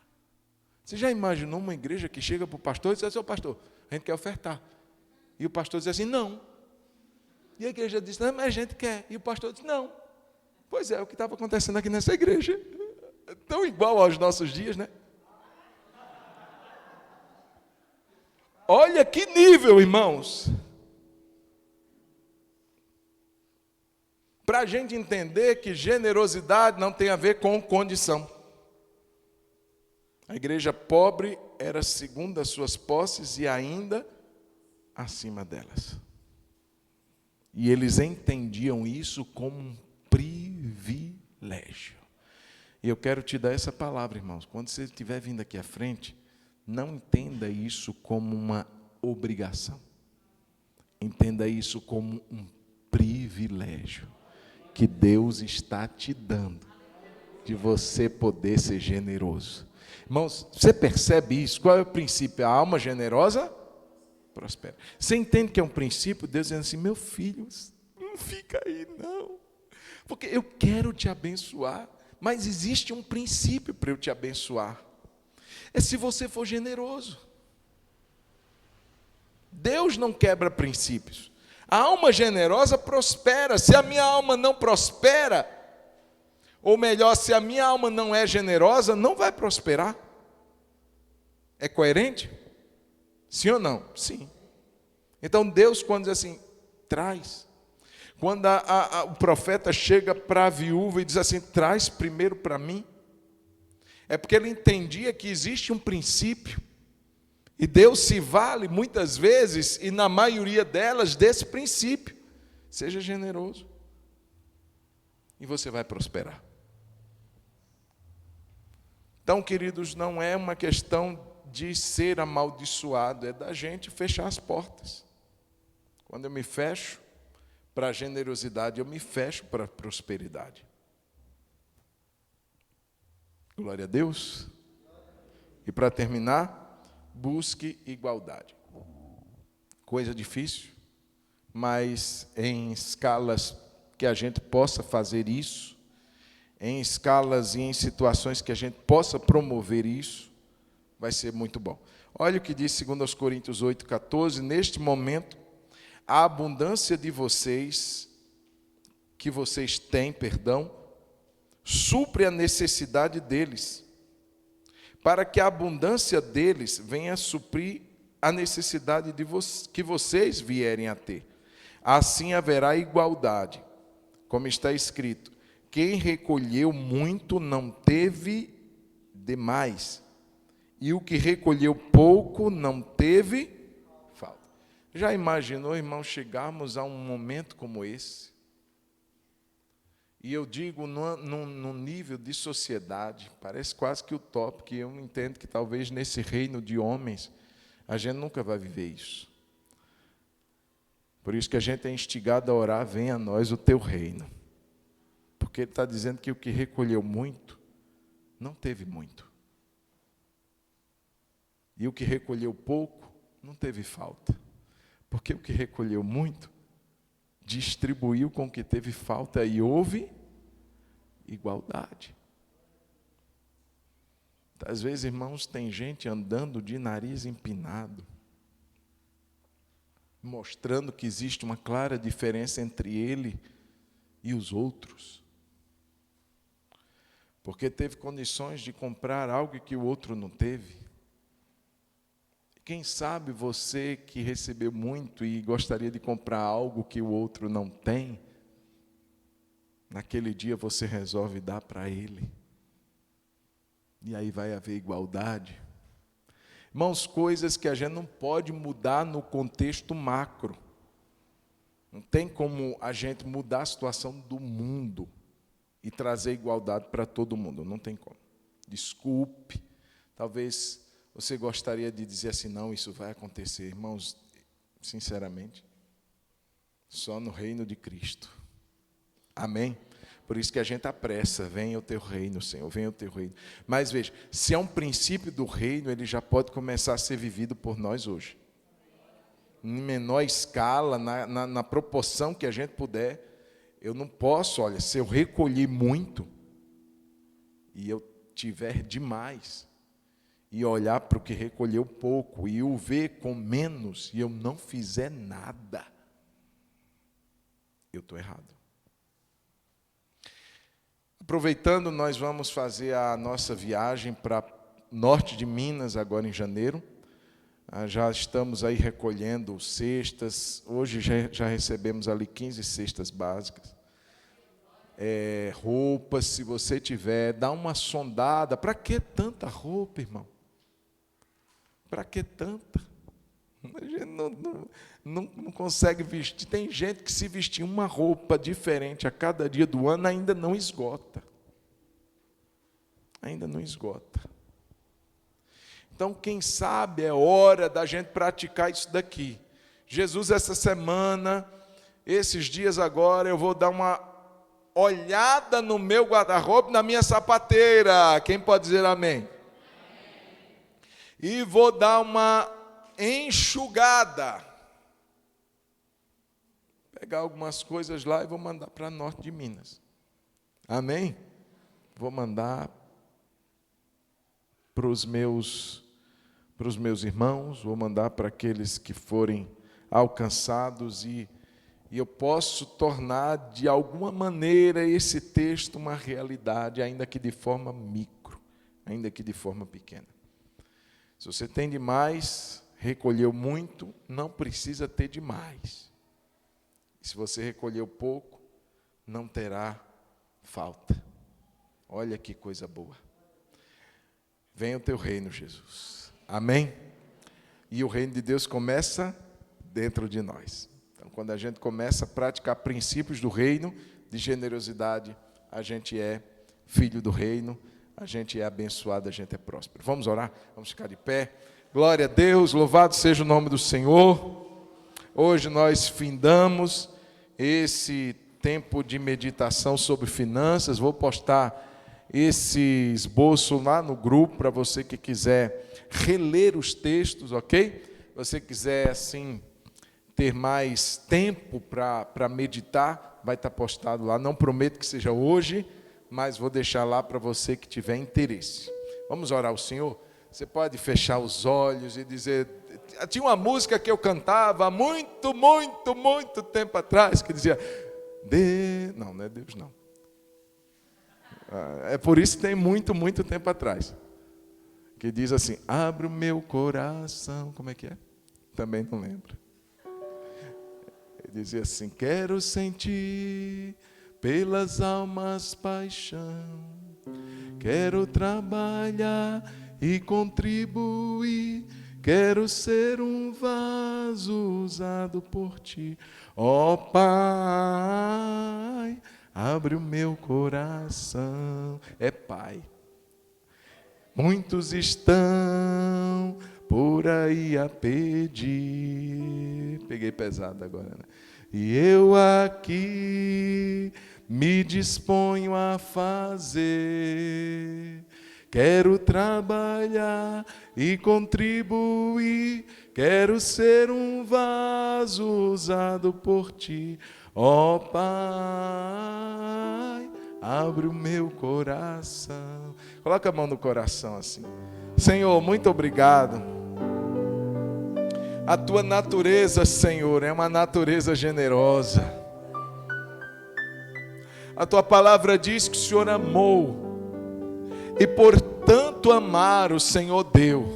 Você já imaginou uma igreja que chega para o pastor e diz assim: ô pastor, a gente quer ofertar. E o pastor diz assim: não. E a igreja diz: não, mas a gente quer. E o pastor diz: não. Pois é, o que estava acontecendo aqui nessa igreja. É tão igual aos nossos dias, né? Olha que nível, irmãos. Para a gente entender que generosidade não tem a ver com condição. A igreja pobre era segundo as suas posses e ainda acima delas. E eles entendiam isso como um privilégio. E eu quero te dar essa palavra, irmãos. Quando você estiver vindo aqui à frente, não entenda isso como uma obrigação. Entenda isso como um privilégio que Deus está te dando, de você poder ser generoso. Irmãos, você percebe isso? Qual é o princípio? A alma generosa prospera. Você entende que é um princípio? Deus dizendo assim, meu filho, não fica aí não, porque eu quero te abençoar, mas existe um princípio para eu te abençoar, é se você for generoso. Deus não quebra princípios. A alma generosa prospera. Se a minha alma não prospera, ou melhor, se a minha alma não é generosa, não vai prosperar. É coerente? Sim ou não? Sim. Então Deus, quando diz assim, traz. Quando o profeta chega para a viúva e diz assim, traz primeiro para mim, é porque ele entendia que existe um princípio, e Deus se vale muitas vezes, e na maioria delas, desse princípio. Seja generoso, e você vai prosperar. Então, queridos, não é uma questão de ser amaldiçoado, é da gente fechar as portas. Quando eu me fecho para a generosidade, eu me fecho para a prosperidade. Glória a Deus. E para terminar, busque igualdade. Coisa difícil, mas em escalas que a gente possa fazer isso, em escalas e em situações que a gente possa promover isso, vai ser muito bom. Olha o que diz 2 Coríntios 8,14, neste momento, a abundância de vocês, que vocês têm, supre a necessidade deles, para que a abundância deles venha a suprir a necessidade que vocês vierem a ter. Assim haverá igualdade, como está escrito, quem recolheu muito não teve demais, e o que recolheu pouco não teve falta. Já imaginou, irmão, chegarmos a um momento como esse? E eu digo, num nível de sociedade, parece quase que utópico, que eu entendo que talvez nesse reino de homens, a gente nunca vai viver isso. Por isso que a gente é instigado a orar, venha a nós o teu reino. Porque ele está dizendo que o que recolheu muito, não teve muito. E o que recolheu pouco, não teve falta. Porque o que recolheu muito, distribuiu com o que teve falta e houve igualdade. Às vezes, irmãos, tem gente andando de nariz empinado, mostrando que existe uma clara diferença entre ele e os outros. Porque teve condições de comprar algo que o outro não teve. Quem sabe você que recebeu muito e gostaria de comprar algo que o outro não tem, naquele dia você resolve dar para ele. E aí vai haver igualdade. Irmãos, coisas que a gente não pode mudar no contexto macro. Não tem como a gente mudar a situação do mundo e trazer igualdade para todo mundo. Não tem como. Desculpe. Talvez você gostaria de dizer assim, não, isso vai acontecer. Irmãos, sinceramente, só no reino de Cristo. Amém? Por isso que a gente apressa, venha o teu reino, Senhor, venha o teu reino. Mas veja, se é um princípio do reino, ele já pode começar a ser vivido por nós hoje. Em menor escala, na proporção que a gente puder. Eu não posso, olha, se eu recolhi muito, e eu tiver demais, e olhar para o que recolheu pouco, e o ver com menos, e eu não fizer nada, eu estou errado. Aproveitando, nós vamos fazer a nossa viagem para norte de Minas, agora em janeiro. Já estamos aí recolhendo cestas. Hoje já recebemos ali 15 cestas básicas. Roupas, se você tiver, dá uma sondada. Para que tanta roupa, irmão? Para que tanta? A gente não consegue vestir. Tem gente que se vestir uma roupa diferente a cada dia do ano ainda não esgota. Ainda não esgota. Então, quem sabe é hora da gente praticar isso daqui. Jesus, essa semana, esses dias agora, eu vou dar uma olhada no meu guarda-roupa, na minha sapateira. Quem pode dizer amém? E vou dar uma enxugada. Pegar algumas coisas lá e vou mandar para norte de Minas. Amém? Vou mandar para os meus irmãos, vou mandar para aqueles que forem alcançados e eu posso tornar de alguma maneira esse texto uma realidade, ainda que de forma micro, ainda que de forma pequena. Se você tem demais, recolheu muito, não precisa ter demais. Se você recolheu pouco, não terá falta. Olha que coisa boa. Venha o teu reino, Jesus. Amém? E o reino de Deus começa dentro de nós. Então, quando a gente começa a praticar princípios do reino, de generosidade, a gente é filho do reino, a gente é abençoado, a gente é próspero. Vamos orar? Vamos ficar de pé. Glória a Deus, louvado seja o nome do Senhor. Hoje nós findamos esse tempo de meditação sobre finanças. Vou postar esse esboço lá no grupo para você que quiser reler os textos, ok? Você quiser assim ter mais tempo para meditar, vai estar postado lá. Não prometo que seja hoje, mas vou deixar lá para você que tiver interesse. Vamos orar ao Senhor? Você pode fechar os olhos e dizer... Tinha uma música que eu cantava há muito tempo atrás, que dizia... Não, não é Deus, não. É por isso que tem muito tempo atrás. Que diz assim, abre o meu coração. Como é que é? Também não lembro. Ele dizia assim, quero sentir pelas almas paixão. Quero trabalhar e contribuir. Quero ser um vaso usado por ti. Ó Pai, abre o meu coração. É Pai. Muitos estão por aí a pedir. Peguei pesado agora, né? E eu aqui me disponho a fazer. Quero trabalhar e contribuir. Quero ser um vaso usado por ti. Ó Pai, abre o meu coração. Coloca a mão no coração assim. Senhor, muito obrigado. A tua natureza, Senhor, é uma natureza generosa. A tua palavra diz que o Senhor amou. E por tanto amar o Senhor deu.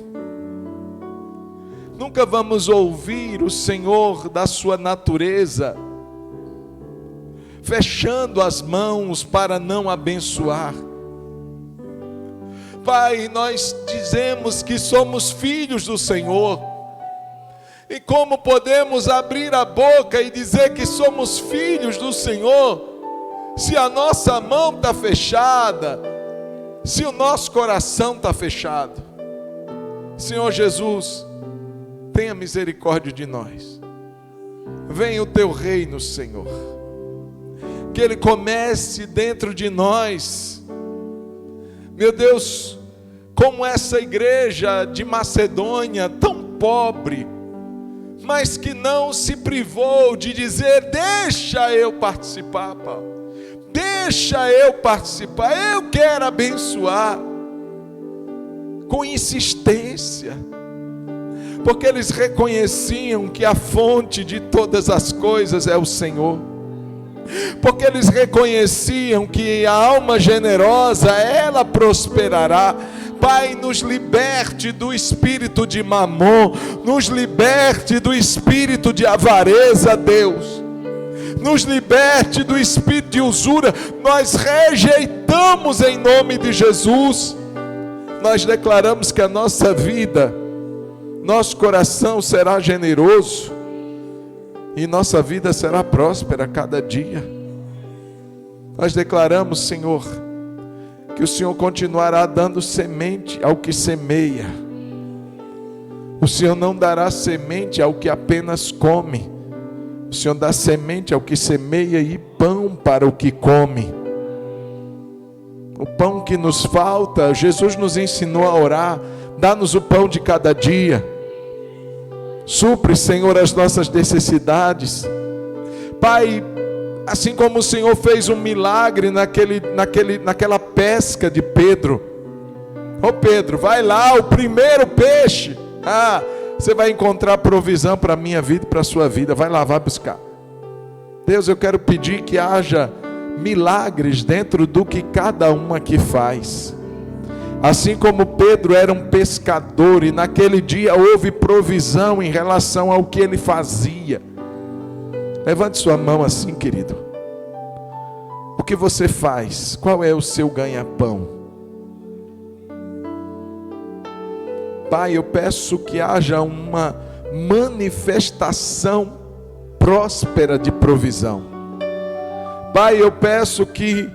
Nunca vamos ouvir o Senhor da sua natureza fechando as mãos para não abençoar. Pai, nós dizemos que somos filhos do Senhor. E como podemos abrir a boca e dizer que somos filhos do Senhor, se a nossa mão está fechada, se o nosso coração está fechado? Senhor Jesus, tenha misericórdia de nós. Venha o teu reino, Senhor. Que ele comece dentro de nós. Meu Deus, como essa igreja de Macedônia, tão pobre, mas que não se privou de dizer, deixa eu participar, Paulo. Deixa eu participar, eu quero abençoar, com insistência, porque eles reconheciam que a fonte de todas as coisas é o Senhor, porque eles reconheciam que a alma generosa, ela prosperará. Pai, nos liberte do espírito de mamon, nos liberte do espírito de avareza, Deus. Nos liberte do espírito de usura. Nós rejeitamos em nome de Jesus. Nós declaramos que a nossa vida, nosso coração será generoso e nossa vida será próspera a cada dia. Nós declaramos, Senhor, que o Senhor continuará dando semente ao que semeia. O Senhor não dará semente ao que apenas come. O Senhor dá semente ao que semeia e pão para o que come. O pão que nos falta, Jesus nos ensinou a orar. Dá-nos o pão de cada dia. Supre, Senhor, as nossas necessidades. Pai, assim como o Senhor fez um milagre naquela pesca de Pedro. Ô Pedro, vai lá, o primeiro peixe. Você vai encontrar provisão para a minha vida e para a sua vida. Vai lá, vai buscar. Deus, eu quero pedir que haja milagres dentro do que cada um aqui faz. Assim como Pedro era um pescador e naquele dia houve provisão em relação ao que ele fazia. Levante sua mão assim, querido. O que você faz? Qual é o seu ganha-pão? Pai, eu peço que haja uma manifestação próspera de provisão. Pai, eu peço que,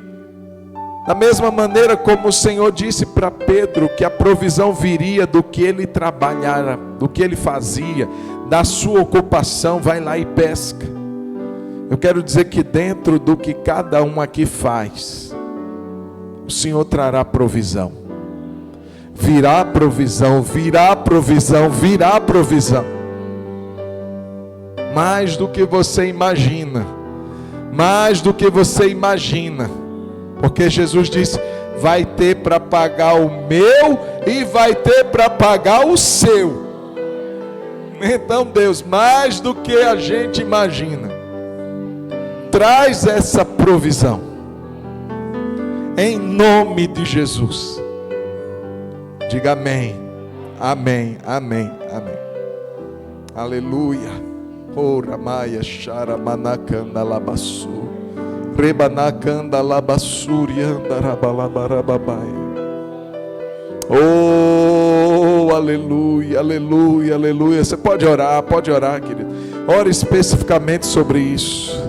da mesma maneira como o Senhor disse para Pedro, que a provisão viria do que ele trabalhara, do que ele fazia, da sua ocupação, vai lá e pesca. Eu quero dizer que dentro do que cada um aqui faz, o Senhor trará provisão. Virá provisão, virá provisão, virá provisão. Mais do que você imagina. Mais do que você imagina. Porque Jesus disse, vai ter para pagar o meu e vai ter para pagar o seu. Então Deus, mais do que a gente imagina, traz essa provisão. Em nome de Jesus. Diga amém, amém, amém, amém. Aleluia. Ora maia charamanacanda labasu. Rebanacanda labassuri andarabalabarabbai. Oh, aleluia, aleluia, aleluia. Você pode orar, querido. Ore especificamente sobre isso.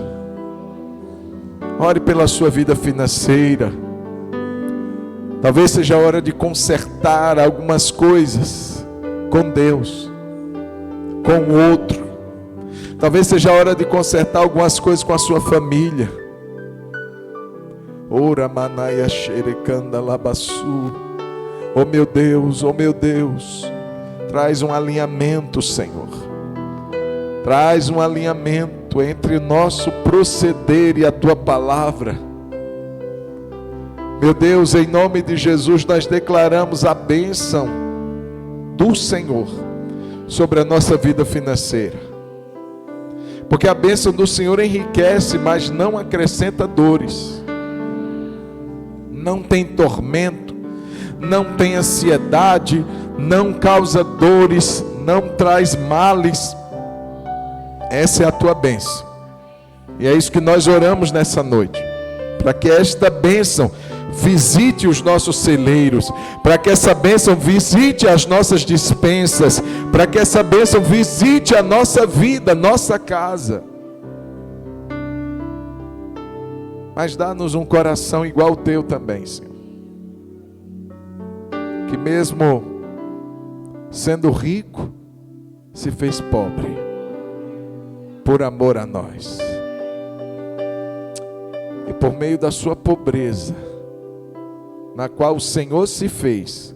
Ore pela sua vida financeira. Talvez seja a hora de consertar algumas coisas com Deus, com o outro. Talvez seja a hora de consertar algumas coisas com a sua família. Ora manaia xerecanda labassu. Oh meu Deus, traz um alinhamento, Senhor. Traz um alinhamento entre o nosso proceder e a tua palavra. Meu Deus, em nome de Jesus, nós declaramos a bênção do Senhor sobre a nossa vida financeira. Porque a bênção do Senhor enriquece, mas não acrescenta dores. Não tem tormento, não tem ansiedade, não causa dores, não traz males. Essa é a tua bênção. E é isso que nós oramos nessa noite. Para que esta bênção visite os nossos celeiros, para que essa bênção visite as nossas despensas, para que essa bênção visite a nossa vida, nossa casa. Mas dá-nos um coração igual ao teu também, Senhor. Que mesmo sendo rico, se fez pobre, por amor a nós. E por meio da sua pobreza, na qual o Senhor se fez,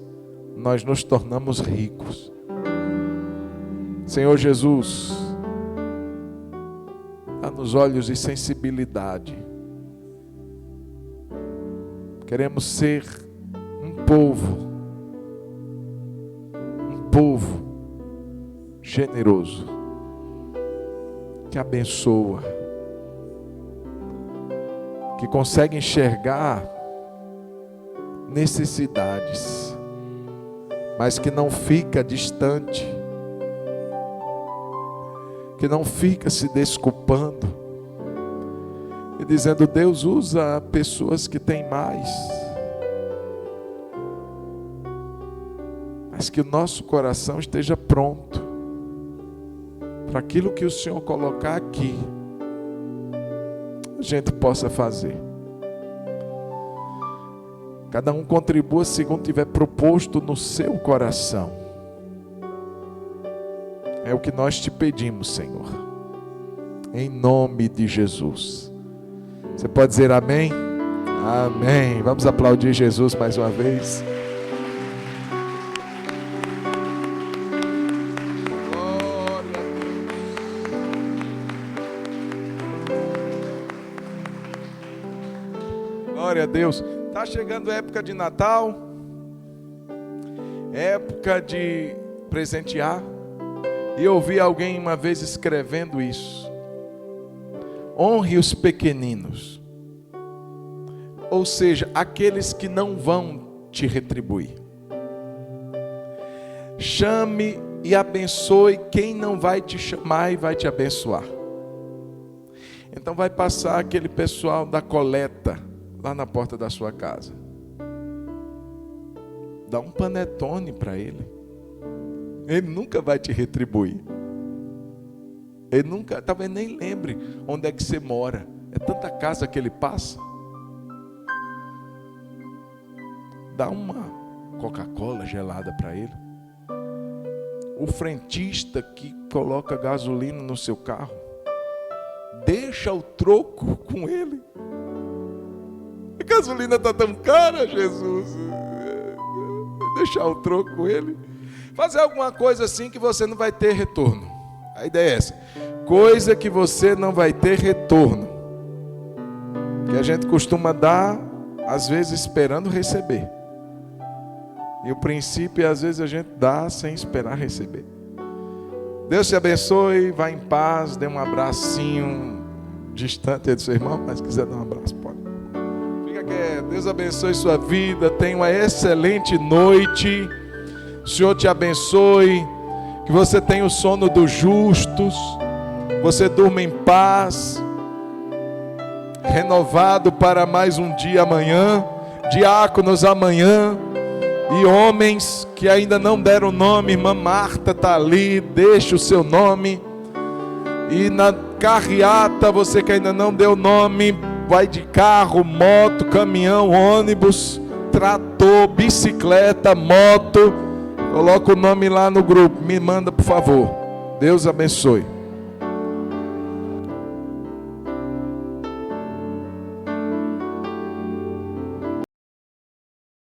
nós nos tornamos ricos. Senhor Jesus, dá-nos olhos e sensibilidade. Queremos ser um povo generoso, que abençoa, que consegue enxergar necessidades, mas que não fica distante, que não fica se desculpando e dizendo, Deus usa pessoas que têm mais, mas que o nosso coração esteja pronto para aquilo que o Senhor colocar aqui, a gente possa fazer. Cada um contribua segundo tiver proposto no seu coração. É o que nós te pedimos, Senhor. Em nome de Jesus. Você pode dizer amém? Amém. Vamos aplaudir Jesus mais uma vez. Glória a glória a Deus. Está chegando a época de Natal, época de presentear. E eu ouvi alguém uma vez escrevendo isso. Honre os pequeninos. Ou seja, aqueles que não vão te retribuir. Chame e abençoe quem não vai te chamar e vai te abençoar. Então vai passar aquele pessoal da coleta lá na porta da sua casa. Dá um panetone para ele. Ele nunca vai te retribuir. Ele nunca, talvez nem lembre onde é que você mora. É tanta casa que ele passa. Dá uma Coca-Cola gelada para ele. O frentista que coloca gasolina no seu carro, deixa o troco com ele. A gasolina está tão cara, Jesus. Deixar o troco com ele. Fazer alguma coisa assim que você não vai ter retorno. A ideia é essa. Coisa que você não vai ter retorno. Que a gente costuma dar, às vezes esperando receber. E o princípio é, às vezes, a gente dá sem esperar receber. Deus te abençoe, vá em paz, dê um abracinho distante do seu irmão, mas se quiser dar um abraço, pode. Fica quieto. Deus abençoe sua vida, tenha uma excelente noite. O Senhor te abençoe, que você tenha o sono dos justos, você durma em paz, renovado para mais um dia amanhã, diáconos amanhã, e homens que ainda não deram nome, irmã Marta está ali, deixa o seu nome, e na carreata, você que ainda não deu nome, vai de carro, moto, caminhão, ônibus, trator, bicicleta, moto, coloca o nome lá no grupo, me manda por favor. Deus abençoe.